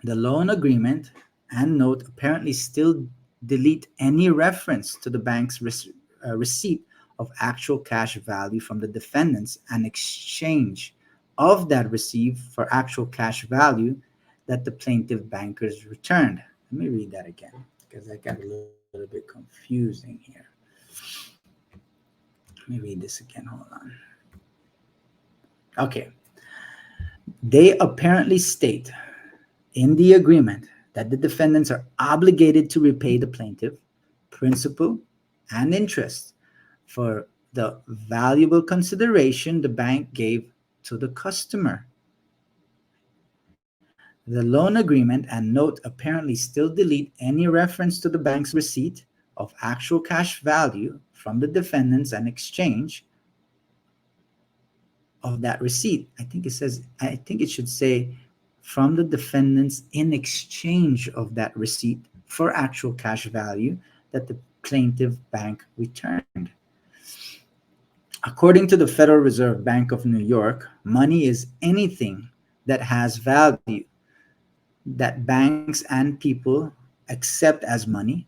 Speaker 1: The loan agreement and note apparently still delete any reference to the bank's receipt of actual cash value from the defendants and exchange of that receipt for actual cash value that the plaintiff bankers returned. Let me read that again because that got a little bit confusing here. Let me read this again. Hold on. Okay. They apparently state in the agreement that the defendants are obligated to repay the plaintiff principal and interest for the valuable consideration the bank gave to the customer. The loan agreement and note apparently still delete any reference to the bank's receipt of actual cash value from the defendants and exchange of that receipt. I think it should say from the defendants in exchange of that receipt for actual cash value that the plaintiff bank returned. According to the Federal Reserve Bank of New York, money is anything that has value that banks and people accept as money.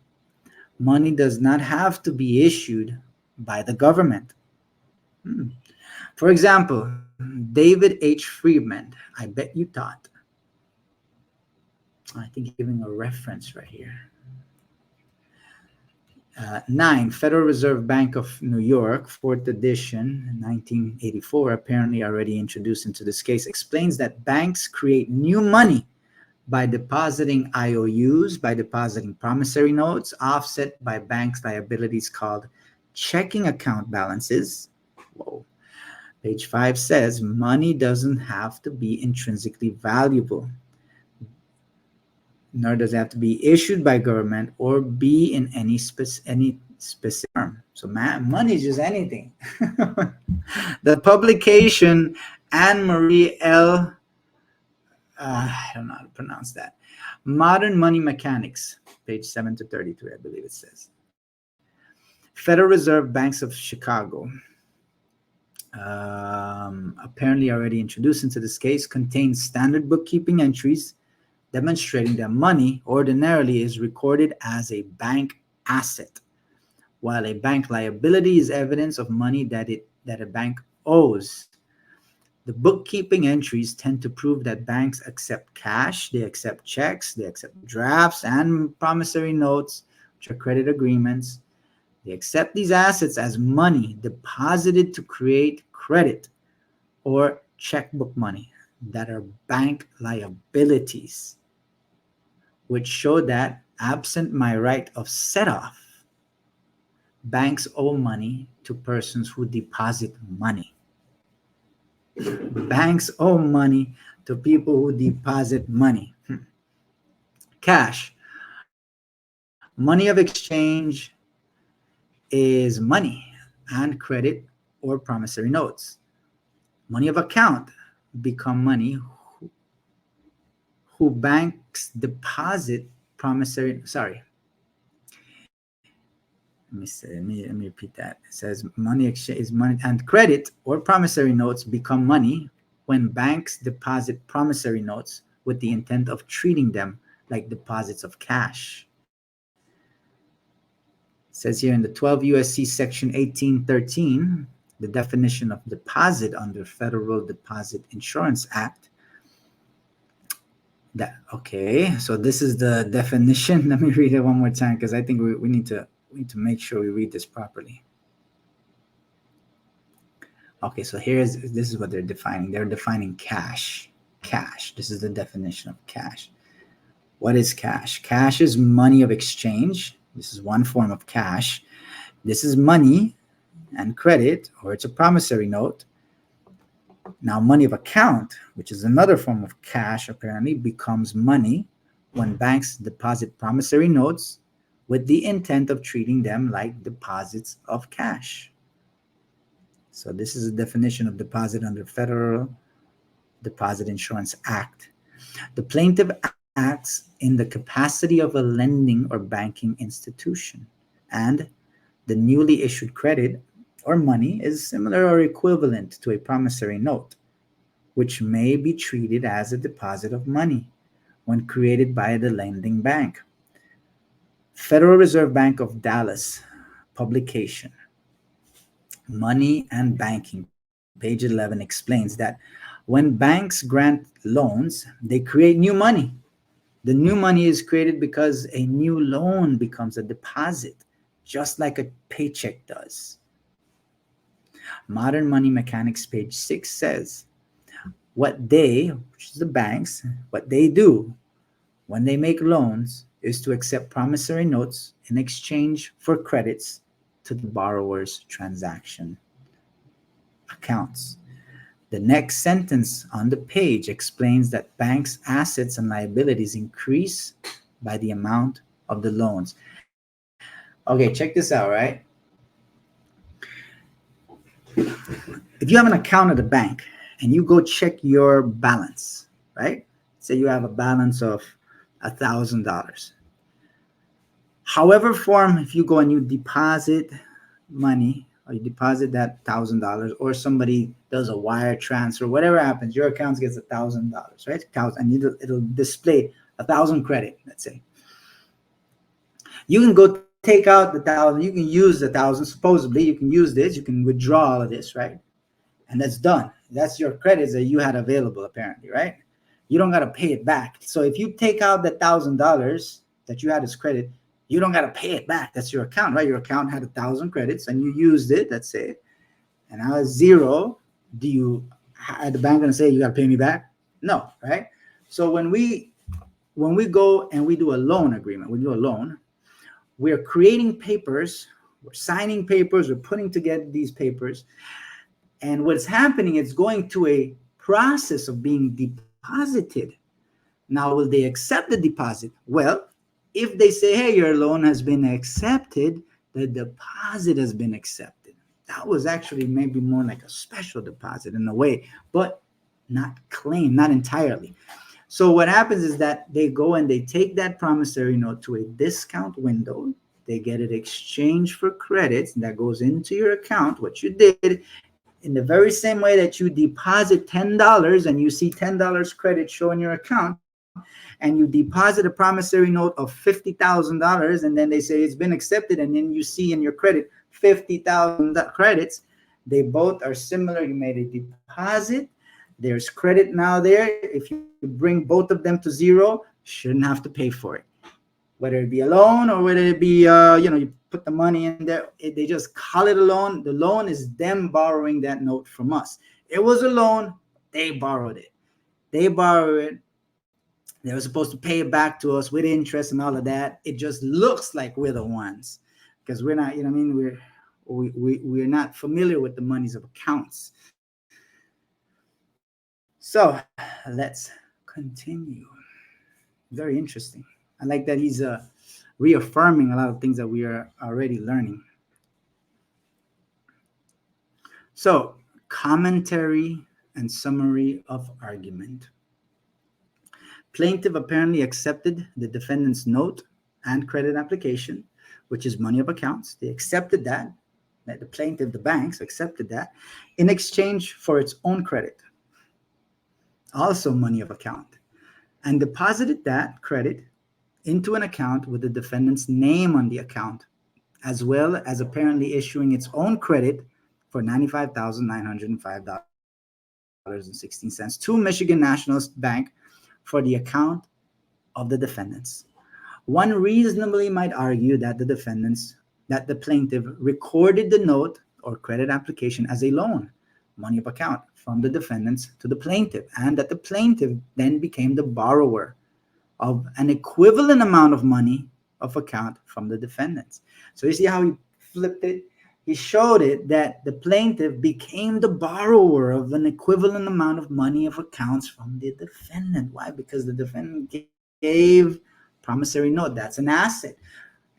Speaker 1: Money does not have to be issued by the government. For example, David H. Friedman, I bet you thought. I think giving a reference right here. 9, Federal Reserve Bank of New York, 4th edition, 1984, apparently already introduced into this case, explains that banks create new money by depositing IOUs, by depositing promissory notes, offset by banks' liabilities called checking account balances. Whoa. Page 5 says money doesn't have to be intrinsically valuable, nor does it have to be issued by government or be in any specific term. So money is just anything. The publication Anne Marie I don't know how to pronounce that. Modern Money Mechanics, page 7 to 33, I believe it says. Federal Reserve Banks of Chicago, apparently already introduced into this case, contains standard bookkeeping entries demonstrating that money ordinarily is recorded as a bank asset, while a bank liability is evidence of money that a bank owes. The bookkeeping entries tend to prove that banks accept cash, they accept checks, they accept drafts and promissory notes, which are credit agreements. They accept these assets as money deposited to create credit or checkbook money that are bank liabilities, which show that absent my right of set-off, banks owe money to persons who deposit money. Banks owe money to people who deposit money. Cash, money of exchange, is money and credit or promissory notes. Money of account become money who banks deposit promissory. Sorry. Let me repeat that. It says money exchange is money and credit or promissory notes become money when banks deposit promissory notes with the intent of treating them like deposits of cash. It says here in the 12 USC section 1813, the definition of deposit under Federal Deposit Insurance Act. So this is the definition. Let me read it one more time because I think we need to make sure we read this properly. Okay, so this is what they're defining. They're defining cash. Cash. This is the definition of cash. What is cash? Cash is money of exchange. This is one form of cash. This is money and credit, or it's a promissory note. Now, money of account, which is another form of cash, apparently becomes money when banks deposit promissory notes with the intent of treating them like deposits of cash. So this is a definition of deposit under Federal Deposit Insurance Act. The plaintiff acts in the capacity of a lending or banking institution, and the newly issued credit or money is similar or equivalent to a promissory note, which may be treated as a deposit of money when created by the lending bank. Federal Reserve Bank of Dallas publication, Money and Banking, page 11, explains that when banks grant loans, they create new money. The new money is created because a new loan becomes a deposit, just like a paycheck does. Modern Money Mechanics, page 6, says what they, which is the banks, what they do when they make loans is to accept promissory notes in exchange for credits to the borrower's transaction accounts. The next sentence on the page explains that banks' assets and liabilities increase by the amount of the loans. Okay, check this out, right? If you have an account at the bank and you go check your balance, right? Say you have a balance of $1,000. However form, if you go and you deposit money, or you deposit that $1,000, or somebody does a wire transfer, whatever happens, your account gets $1,000, right? And it'll display 1,000 credit, let's say. You can go take out the 1,000, you can use the 1,000, supposedly you can use this, you can withdraw all of this, right? And that's done. That's your credits that you had available, apparently, right? You don't got to pay it back. So if you take out the $1,000 that you had as credit, you don't got to pay it back. That's your account, right? Your account had 1,000 credits and you used it, let's say, and now it's zero. The bank going to say you got to pay me back? No, right? So when we go and we do a loan agreement, we do a loan, we're creating papers, we're signing papers, we're putting together these papers. And what's happening is going to a process of being deposited. Now, will they accept the deposit? Well, if they say, hey, your loan has been accepted, the deposit has been accepted. That was actually maybe more like a special deposit in a way, but not claimed, not entirely. So what happens is that they go and they take that promissory note to a discount window. They get it exchanged for credits that goes into your account, what you did, in the very same way that you deposit $10 and you see $10 credit show in your account, and you deposit a promissory note of $50,000, and then they say it's been accepted, and then you see in your credit 50,000 credits. They both are similar. You made a deposit. There's credit now there. If you bring both of them to zero, shouldn't have to pay for it. Whether it be a loan or whether it be, you put the money in there, they just call it a loan. The loan is them borrowing that note from us. It was a loan. They borrowed it. They borrowed it. They were supposed to pay it back to us with interest and all of that. It just looks like we're the ones because we're not, I mean, we're not familiar with the monies of accounts. So let's continue. Very interesting. I like that he's reaffirming a lot of things that we are already learning. So, commentary and summary of argument. Plaintiff apparently accepted the defendant's note and credit application, which is money of accounts. They accepted that the plaintiff, the banks, accepted that in exchange for its own credit, also money of account, and deposited that credit into an account with the defendant's name on the account, as well as apparently issuing its own credit for $95,905.16 to Michigan National Bank for the account of the defendants. One reasonably might argue that the plaintiff recorded the note or credit application as a loan, money of account, from the defendants to the plaintiff, and that the plaintiff then became the borrower of an equivalent amount of money of account from the defendants. So you see how he flipped it? He showed it that the plaintiff became the borrower of an equivalent amount of money of accounts from the defendant. Why? Because the defendant gave promissory note. That's an asset.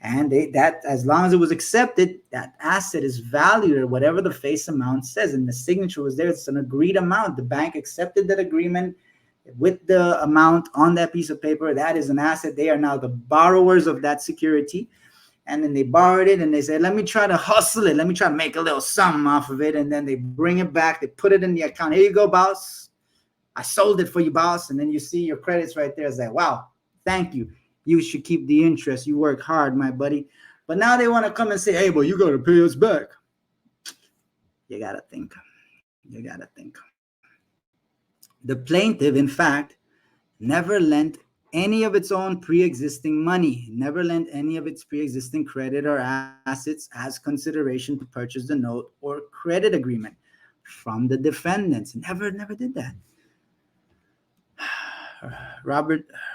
Speaker 1: And that, as long as it was accepted, that asset is valued at whatever the face amount says. And the signature was there. It's an agreed amount. The bank accepted that agreement with the amount on that piece of paper. That is an asset. They are now the borrowers of that security. And then they borrowed it and they said, let me try to hustle it. Let me try to make a little something off of it. And then they bring it back. They put it in the account. Here you go, boss. I sold it for you, boss. And then you see your credits right there. It's like, wow, thank you. You should keep the interest. You work hard, my buddy. But now they want to come and say, hey, but you got to pay us back. You got to think. You got to think. The plaintiff, in fact, never lent any of its own pre-existing money, never lent any of its pre-existing credit or assets as consideration to purchase the note or credit agreement from the defendants. Never did that.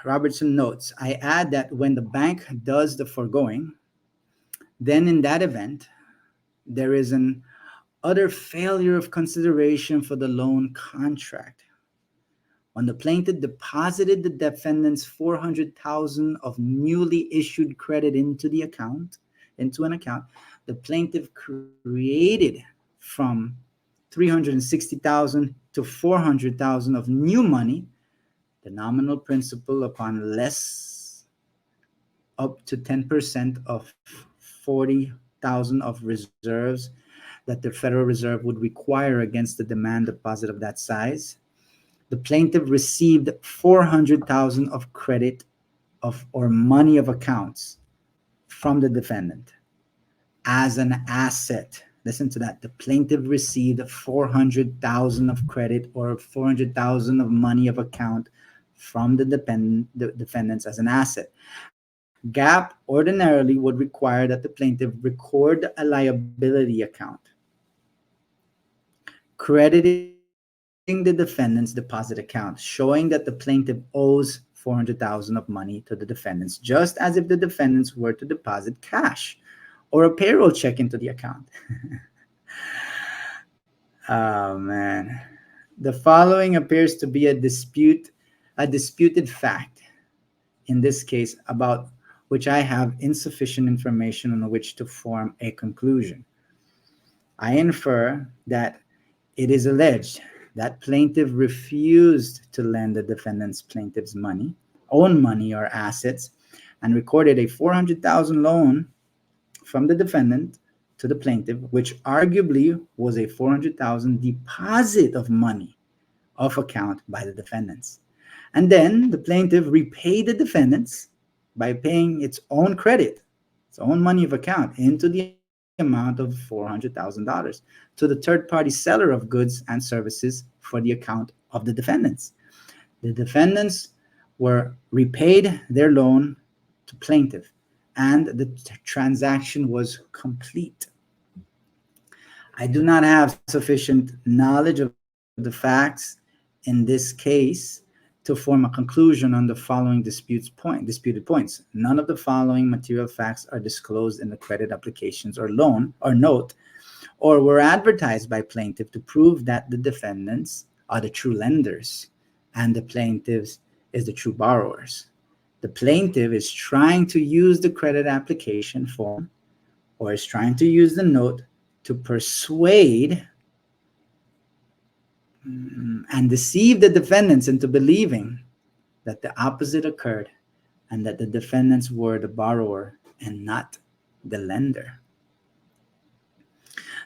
Speaker 1: Robertson notes, I add that when the bank does the foregoing, then in that event, there is an utter failure of consideration for the loan contract. When the plaintiff deposited the defendant's $400,000 of newly issued credit into an account, the plaintiff created from $360,000 to $400,000 of new money, the nominal principal upon less up to 10% of $40,000 of reserves that the Federal Reserve would require against the demand deposit of that size. The plaintiff received $400,000 of credit or money of accounts from the defendant as an asset. Listen to that. The plaintiff received $400,000 of credit or $400,000 of money of account from the defendants as an asset. GAAP ordinarily would require that the plaintiff record a liability account crediting the defendant's deposit account, showing that the plaintiff owes $400,000 of money to the defendants, just as if the defendants were to deposit cash or a payroll check into the account. Oh, man. The following appears to be a disputed fact, in this case, about which I have insufficient information on which to form a conclusion. I infer that it is alleged that plaintiff refused to lend the defendant's plaintiff's money, own money or assets, and recorded a 400,000 loan from the defendant to the plaintiff, which arguably was a 400,000 deposit of money off account by the defendants. And then the plaintiff repaid the defendants by paying its own credit, its own money of account, into the amount of $400,000 to the third-party seller of goods and services for the account of the defendants. The defendants were repaid their loan to plaintiff, and the transaction was complete. I do not have sufficient knowledge of the facts in this case to form a conclusion on the following disputed points. None of the following material facts are disclosed in the credit applications or loan or note, or were advertised by plaintiff to prove that the defendants are the true lenders and the plaintiffs is the true borrowers. The plaintiff is trying to use the credit application form or is trying to use the note to persuade and deceive the defendants into believing that the opposite occurred and that the defendants were the borrower and not the lender.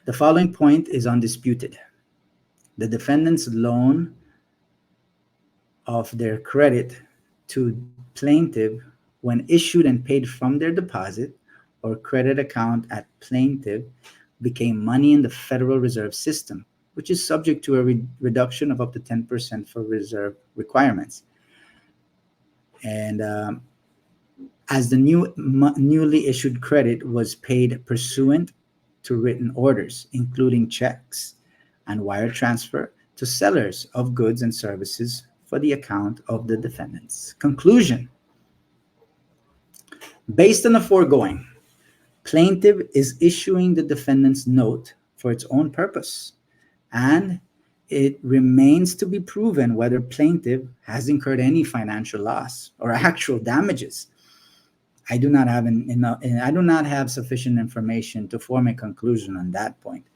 Speaker 1: The following point is undisputed. The defendant's loan of their credit to plaintiff when issued and paid from their deposit or credit account at plaintiff became money in the Federal Reserve System, which is subject to a reduction of up to 10% for reserve requirements. And as the newly issued credit was paid pursuant to written orders, including checks and wire transfer to sellers of goods and services for the account of the defendants. Conclusion. Based on the foregoing, plaintiff is issuing the defendant's note for its own purpose, and it remains to be proven whether plaintiff has incurred any financial loss or actual damages. I do not have sufficient information to form a conclusion on that point.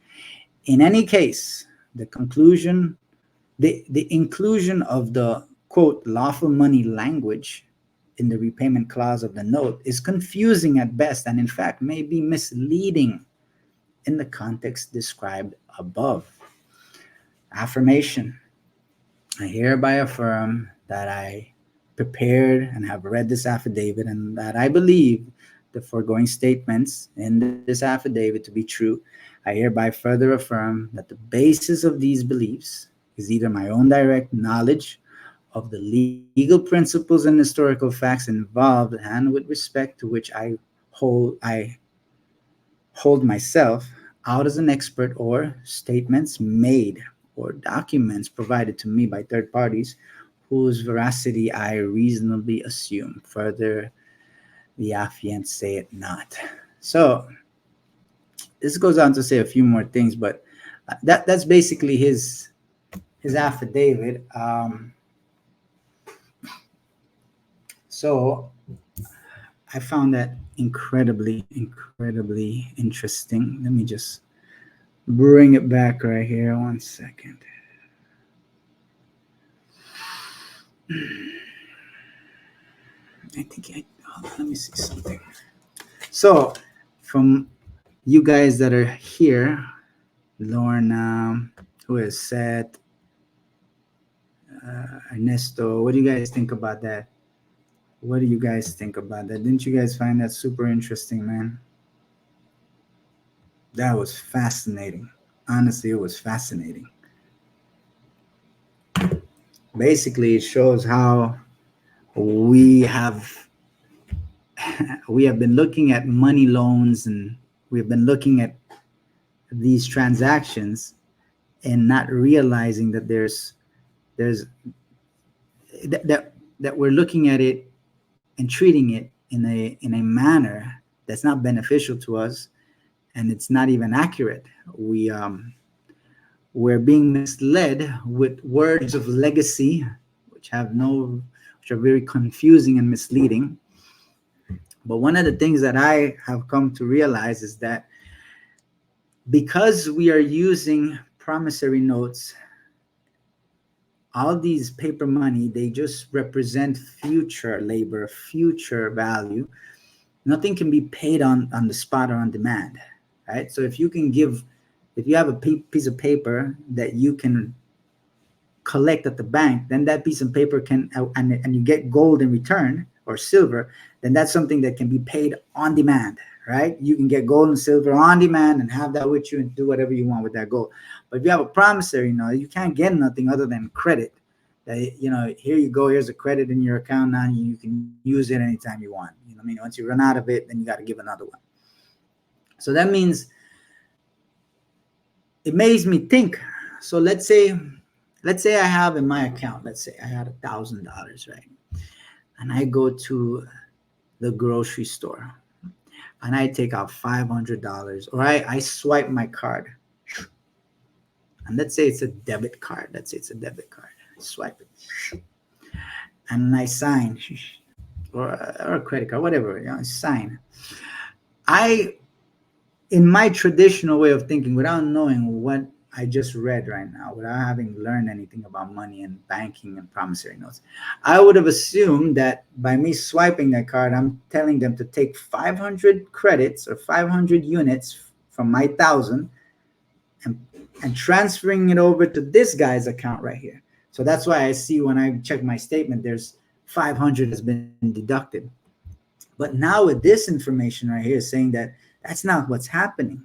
Speaker 1: In any case, the inclusion of the quote lawful money language in the repayment clause of the note is confusing at best and in fact may be misleading in the context described above. Affirmation. I hereby affirm that I prepared and have read this affidavit and that I believe the foregoing statements in this affidavit to be true. I hereby further affirm that the basis of these beliefs is either my own direct knowledge of the legal principles and historical facts involved and with respect to which I hold myself out as an expert, or statements made or documents provided to me by third parties whose veracity I reasonably assume. Further, the affiant say it not. So this goes on to say a few more things, but that's basically his affidavit. So I found that incredibly interesting. Let me just bring it back right here. 1 second. Let me see something. So from you guys that are here, Lorna, who is Seth, Ernesto, what do you guys think about that? What do you guys think about that? Didn't you guys find that super interesting, man? That was fascinating. Honestly, it was fascinating. Basically, it shows how we have been looking at money loans and we've been looking at these transactions and not realizing that that we're looking at it and treating it in a manner that's not beneficial to us, and it's not even accurate. We're being misled with words of legacy, which are very confusing and misleading. But one of the things that I have come to realize is that because we are using promissory notes all these paper money, they just represent future labor, future value. Nothing can be paid on the spot or on demand, right? So if you have a piece of paper that you can collect at the bank, then that piece of paper can, and you get gold in return or silver, then that's something that can be paid on demand, right? You can get gold and silver on demand and have that with you and do whatever you want with that gold. But if you have a promissory note, you can't get nothing other than credit. That, here you go, here's a credit in your account now, you can use it anytime you want. You know what I mean? Once you run out of it, then you got to give another one. So that means, it makes me think. So let's say I have in my account, let's say I had $1,000, right? And I go to the grocery store and I take out $500, or I swipe my card. And let's say it's a debit card. I swipe it. And I sign, or a credit card, whatever, I sign. In my traditional way of thinking, without knowing what I just read right now, without having learned anything about money and banking and promissory notes, I would have assumed that by me swiping that card, I'm telling them to take 500 credits or 500 units from my 1,000 and transferring it over to this guy's account right here. So that's why I see when I check my statement, there's 500 has been deducted. But now with this information right here saying that that's not what's happening.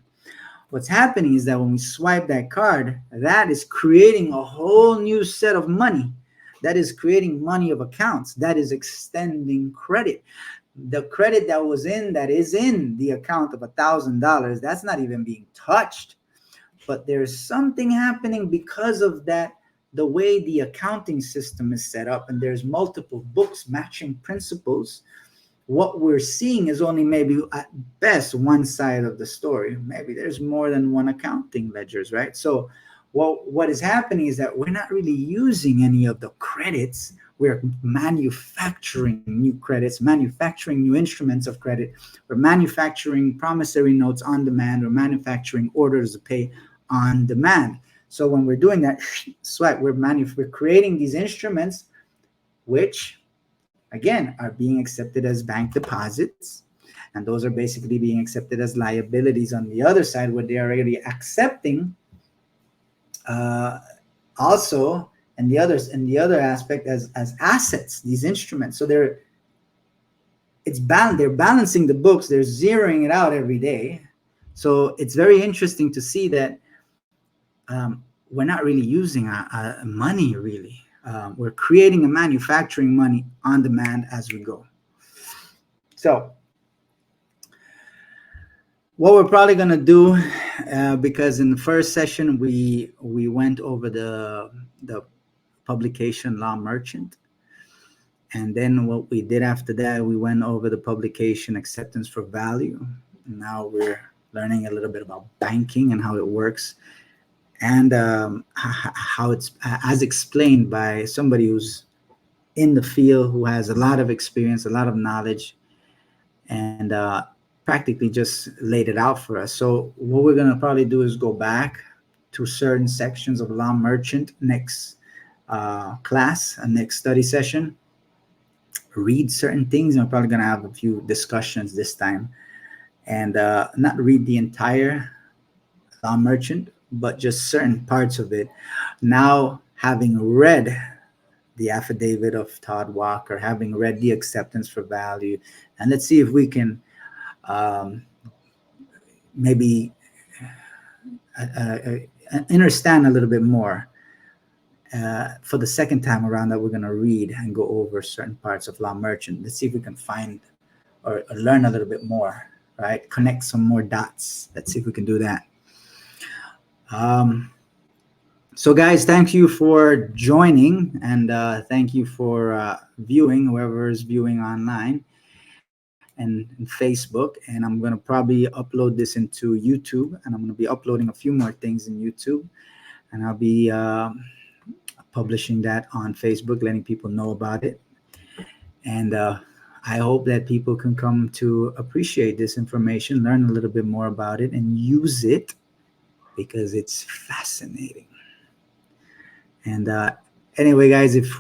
Speaker 1: What's happening is that when we swipe that card, that is creating a whole new set of money. That is creating money of accounts. That is extending credit. The credit that is in the account of $1,000, that's not even being touched. But there's something happening because of that, the way the accounting system is set up, and there's multiple books matching principles. What we're seeing is only maybe at best one side of the story. Maybe there's more than one accounting ledgers, right? So what is happening is that we're not really using any of the credits. We're manufacturing new credits, manufacturing new instruments of credit. We're manufacturing promissory notes on demand. We're manufacturing orders to pay on demand. So when we're doing that swipe, we're creating these instruments, which again are being accepted as bank deposits, and those are basically being accepted as liabilities on the other side, where they are already accepting also, and the other aspect as assets, these instruments. So they're balancing the books, they're zeroing it out every day. So it's very interesting to see that we're not really using money really. We're creating a manufacturing money on demand as we go. So what we're probably going to do, because in the first session we went over the publication Law Merchant, and then what we did after that, we went over the publication Acceptance for Value. Now we're learning a little bit about banking and how it works, and how it's as explained by somebody who's in the field, who has a lot of experience, a lot of knowledge, and practically just laid it out for us. So what we're going to probably do is go back to certain sections of Law Merchant next class, next study session, read certain things, and we're probably going to have a few discussions this time, and not read the entire Law Merchant, but just certain parts of it. Now, having read the Affidavit of Todd Walk, or having read the Acceptance for Value, and let's see if we can maybe understand a little bit more for the second time around that we're going to read and go over certain parts of Law Merchant. Let's see if we can find or learn a little bit more, right? Connect some more dots. Let's see if we can do that. So guys, thank you for joining, and thank you for viewing, whoever is viewing online and Facebook. And I'm going to probably upload this into YouTube, and I'm going to be uploading a few more things in YouTube, and I'll be publishing that on Facebook, letting people know about it. And I hope that people can come to appreciate this information, learn a little bit more about it, and use it, because it's fascinating. And Anyway, guys, if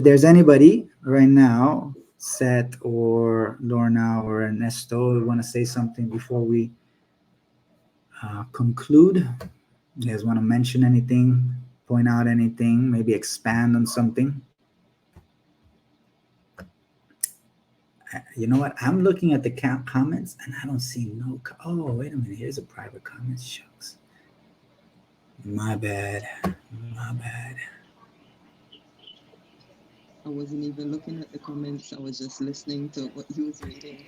Speaker 1: there's anybody right now, Seth or Lorna or Ernesto, want to say something before we conclude? You guys want to mention anything, point out anything, maybe expand on something? You know what? I'm looking at the comments and I don't see no. Oh, wait a minute. Here's a private comment. Shucks. My bad. My bad.
Speaker 2: I wasn't even looking at the comments. I was just listening to what he was reading.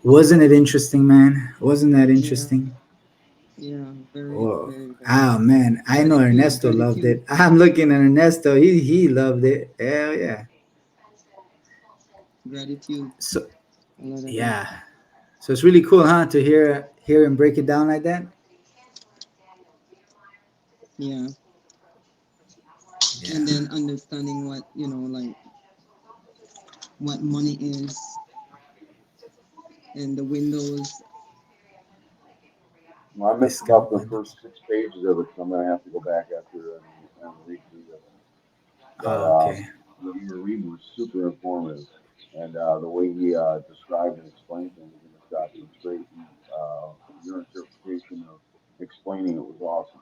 Speaker 1: Wasn't it interesting, man? Wasn't that
Speaker 2: Yeah,
Speaker 1: interesting?
Speaker 2: yeah, very,
Speaker 1: Oh,
Speaker 2: very, very.
Speaker 1: oh man. I know
Speaker 2: Gratitude,
Speaker 1: Ernesto loved
Speaker 2: gratitude,
Speaker 1: it. I'm looking at Ernesto. He loved it. Hell yeah.
Speaker 2: gratitude.
Speaker 1: So
Speaker 2: A lot of
Speaker 1: yeah.
Speaker 2: gratitude.
Speaker 1: So it's really cool, huh? To hear him break it down like that.
Speaker 2: Yeah,
Speaker 1: Yeah.
Speaker 2: and then understanding what like what money is and the windows.
Speaker 3: Well, I missed
Speaker 1: Fiscal
Speaker 3: about the
Speaker 1: windows.
Speaker 3: first 6 pages of it, so I'm gonna have to go back after and read through this. But
Speaker 1: Oh, okay.
Speaker 3: what you were reading was super informative, and the way he described and explained things in the chapter was great. And, your interpretation of explaining it was awesome.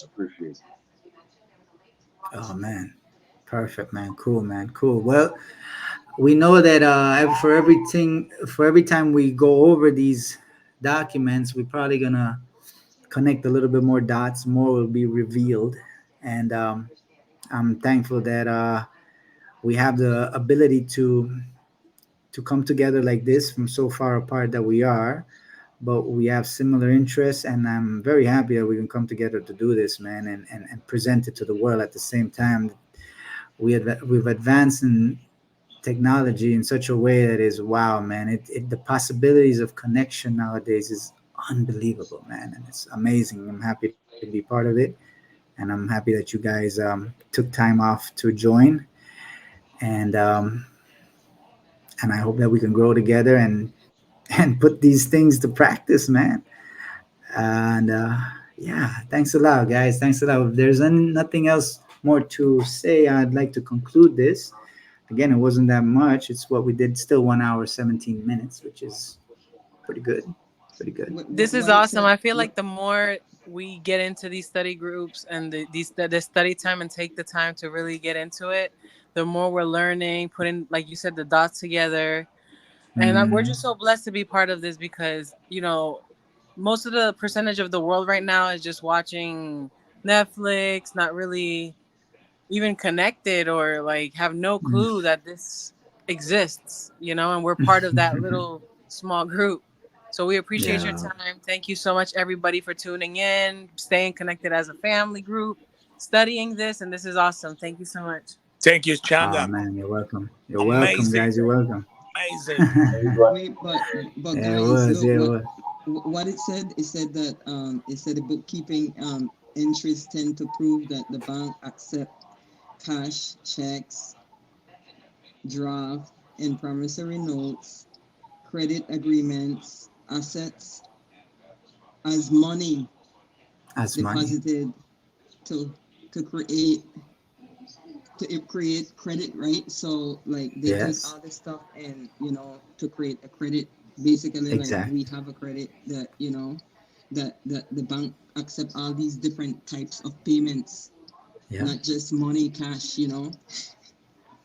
Speaker 3: I appreciate it.
Speaker 1: Oh man. Perfect, man. Cool, man. Cool. Well, we know that for every time we go over these documents, we're probably gonna connect a little bit more dots. More will be revealed, and I'm thankful that we have the ability to come together like this from so far apart that we are, but we have similar interests, and I'm very happy that we can come together to do this, man, and present it to the world at the same time. We've advanced in technology in such a way that is wow, man. The possibilities of connection nowadays is unbelievable, man, and it's amazing. I'm happy to be part of it, and I'm happy that you guys took time off to join, and I hope that we can grow together and put these things to practice, man. And yeah, thanks a lot, guys. Thanks a lot. If there's nothing else more to say, I'd like to conclude this. Again, it wasn't that much. It's what we did. Still 1 hour 17 minutes, which is pretty good. Pretty good.
Speaker 2: What
Speaker 4: This is
Speaker 2: what it
Speaker 4: awesome.
Speaker 2: said.
Speaker 4: I feel
Speaker 2: What
Speaker 4: like the more we get into these study groups and the study time and take the time to really get into it, the more we're learning, putting, like you said, the dots together. And we're
Speaker 1: Mm,
Speaker 4: just so blessed to be part of this because, most of the percentage of the world right now is just watching Netflix, not really even connected or like have no
Speaker 1: mm.
Speaker 4: clue that this exists, and we're part of that little small group. So we appreciate your
Speaker 1: Yeah.
Speaker 4: time. Thank you so much, everybody, for tuning in, staying connected as a family group, studying this. And this is awesome. Thank you so much.
Speaker 5: Thank you,
Speaker 1: Oh
Speaker 5: Chanda.
Speaker 1: man, you're welcome. You're welcome,
Speaker 5: Amazing,
Speaker 1: guys. You're welcome.
Speaker 5: amazing.
Speaker 3: Hey, Glenn.
Speaker 2: Wait, but
Speaker 1: Yeah, it
Speaker 2: guys,
Speaker 1: was.
Speaker 2: look
Speaker 1: Yeah, it was.
Speaker 2: what it said. It said that it said the bookkeeping entries tend to prove that the bank accept cash, checks, draft, and promissory notes, credit agreements, assets as money
Speaker 1: That's money.
Speaker 2: deposited to to create create credit, right? So like they take
Speaker 1: Yes,
Speaker 2: all this stuff and to create a credit. Basically, like we
Speaker 1: exactly.
Speaker 2: have a credit that that the bank accept all these different types of payments,
Speaker 1: Yeah,
Speaker 2: not just money, cash.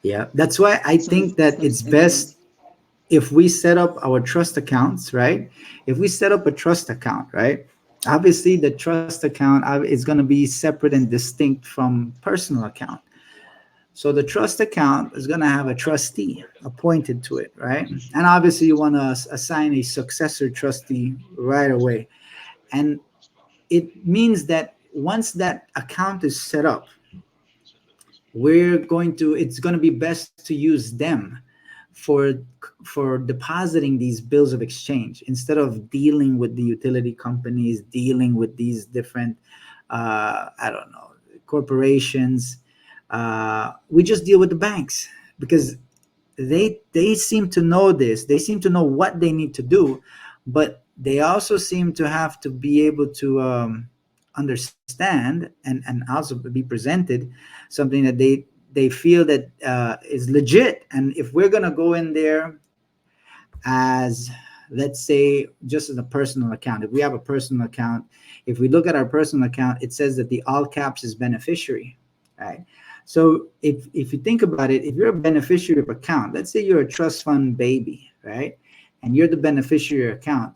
Speaker 1: yeah. That's why I think that
Speaker 2: So
Speaker 1: it's
Speaker 2: it's evident.
Speaker 1: best if we set up our trust accounts, right? If we set up a trust account, right? Obviously, the trust account is going to be separate and distinct from personal account. So the trust account is going to have a trustee appointed to it, right? And obviously, you want to assign a successor trustee right away. And it means that once that account is set up, it's going to be best to use them for depositing these bills of exchange instead of dealing with the utility companies, dealing with these different I don't know, corporations. We just deal with the banks because they seem to know this. They seem to know what they need to do, but they also seem to have to be able to understand and also be presented something that they feel that is legit. And if we're gonna go in there as, let's say, just as a personal account, if we have a personal account, if we look at our personal account, it says that the all caps is beneficiary, right? So if you think about it, if you're a beneficiary of account, let's say you're a trust fund baby, right, and you're the beneficiary account,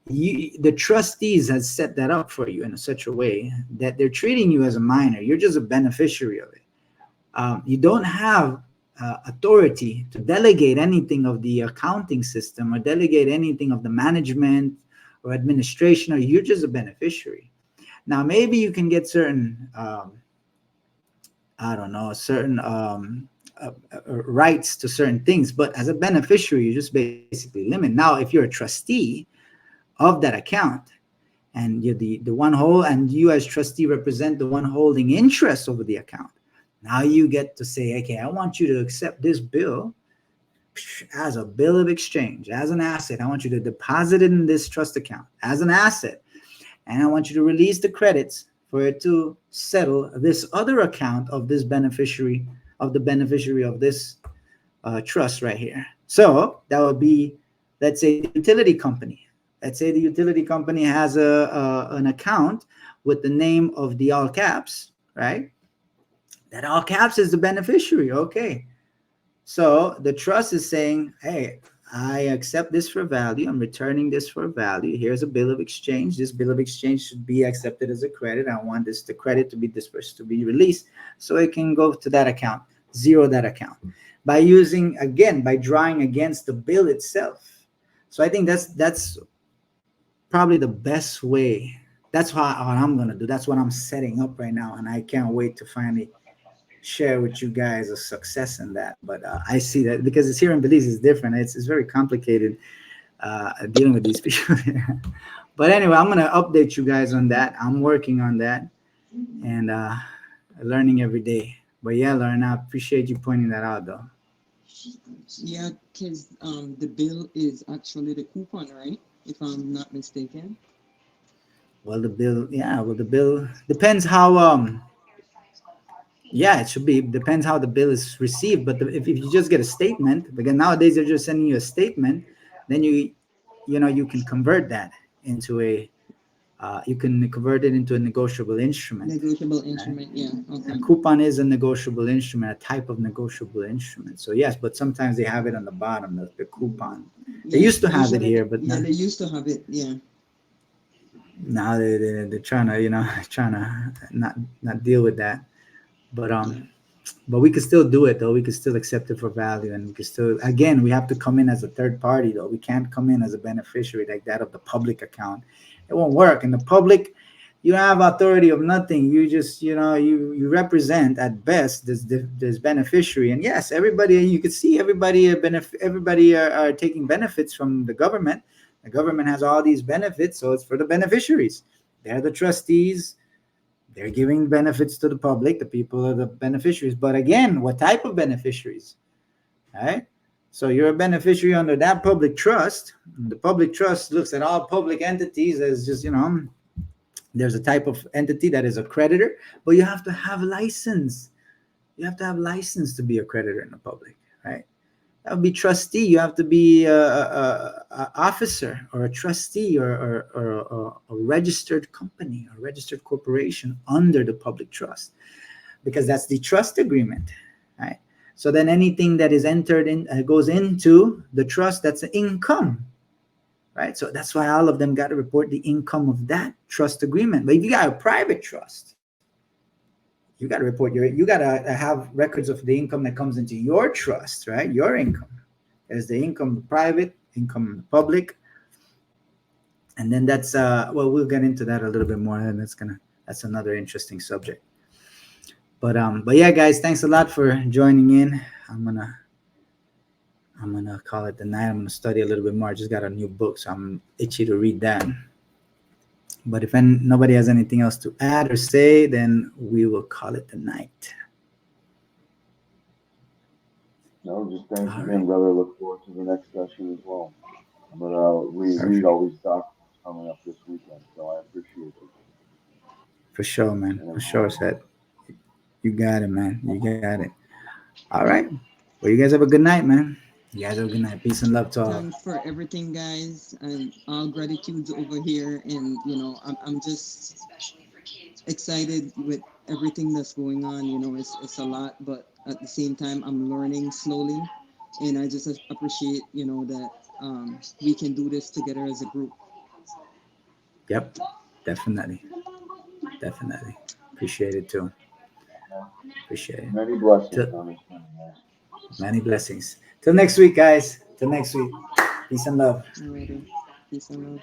Speaker 1: the trustees has set that up for you in such a way that they're treating you as a minor. You're just a beneficiary of it. You don't have authority to delegate anything of the accounting system or delegate anything of the management or administration, or you're just a beneficiary. Now, maybe you can get certain, I don't know, certain rights to certain things, but as a beneficiary, you just basically limit. Now, if you're a trustee of that account, and you're the one hold, and you as trustee represent the one holding interest over the account. Now you get to say, okay, I want you to accept this bill as a bill of exchange, as an asset. I want you to deposit it in this trust account as an asset, and I want you to release the credits for it to settle this other account of this beneficiary, of the beneficiary of this trust right here. So that would be, let's say, the utility company. Let's say the utility company has an account with the name of the all caps, right? That all caps is the beneficiary. Okay. So the trust is saying, hey, I accept this for value. I'm returning this for value. Here's a bill of exchange. This bill of exchange should be accepted as a credit. I want this, the credit, to be dispersed, to be released, so it can go to that account, zero that account. By using, again, by drawing against the bill itself. So I think that's probably the best way. That's what I'm gonna do. That's what I'm setting up right now, and I can't wait to finally share with you guys a success in that. But I see that because it's here in Belize, it's different. It's very complicated dealing with these people. But anyway, I'm gonna update you guys on that. I'm working on that and learning every day. But yeah, Lauren, I appreciate you pointing that out, though.
Speaker 2: Yeah, because the bill is actually the coupon, right? If I'm not mistaken.
Speaker 1: Well, the bill, yeah, well, the bill depends how yeah, it should be, depends how the bill is received. But if you just get a statement, because nowadays they're just sending you a statement, then you can convert that into a you can convert it into a negotiable instrument.
Speaker 2: Negotiable
Speaker 1: Right?
Speaker 2: instrument, yeah.
Speaker 1: A
Speaker 2: Okay.
Speaker 1: coupon is a negotiable instrument, a type of negotiable instrument. So yes, but sometimes they have it on the bottom, the coupon. They
Speaker 2: Yeah,
Speaker 1: used to have it
Speaker 2: usually,
Speaker 1: here, but
Speaker 2: yeah, they used to have it, yeah.
Speaker 1: now they're trying to trying to not deal with that. But
Speaker 2: Yeah.
Speaker 1: but we could still do it, though. We could still accept it for value, and we could still, again, we have to come in as a third party, though. We can't come in as a beneficiary like that of the public account. It won't work in the public. You have authority of nothing. You just you represent at best this beneficiary. And yes, everybody, you could see everybody everybody are taking benefits from the government. The government has all these benefits, so it's for the beneficiaries. They're the trustees. They're giving benefits to the public. The people are the beneficiaries. But again, what type of beneficiaries? Right? So you're a beneficiary under that public trust. The public trust looks at all public entities as just, there's a type of entity that is a creditor, but you have to have a license. You have to have license to be a creditor in the public, right? That would be trustee. You have to be a officer or a trustee or a registered company or registered corporation under the public trust, because that's the trust agreement, right? So then anything that is entered in goes into the trust, that's an income, right? So that's why all of them got to report the income of that trust agreement. But if you got a private trust, you got to report you got to have records of the income that comes into your trust, right? Your income. There's the income private, income public, and then that's well, we'll get into that a little bit more, and that's another interesting subject. But yeah, guys, thanks a lot for joining in. I'm gonna call it the night. I'm gonna study a little bit more. I just got a new book, so I'm itchy to read that. But if nobody has anything else to add or say, then we will call it the night.
Speaker 3: No, just thanks
Speaker 1: All
Speaker 3: again,
Speaker 1: right.
Speaker 3: brother. Look forward to the next session as well. I'm gonna reread
Speaker 1: Perfect.
Speaker 3: all these documents coming up this weekend, so I appreciate you.
Speaker 1: For sure, man.
Speaker 3: and
Speaker 1: For sure,
Speaker 3: everyone.
Speaker 1: said. You got it, man. You got it. All right. Well, you guys have a good night, man. You guys have a good night. Peace and love to all.
Speaker 2: Thanks for everything, guys, and all gratitudes over here. And I'm just excited with everything that's going on. It's a lot, but at the same time, I'm learning slowly, and I just appreciate that we can do this together as a group.
Speaker 1: Yep. Definitely. Definitely. Appreciate it too. Appreciate it.
Speaker 3: Many blessings
Speaker 1: Till,
Speaker 3: on this journey, guys.
Speaker 1: many blessings. Till next week, guys. Till next week. Peace and love.
Speaker 2: Alrighty, peace and love.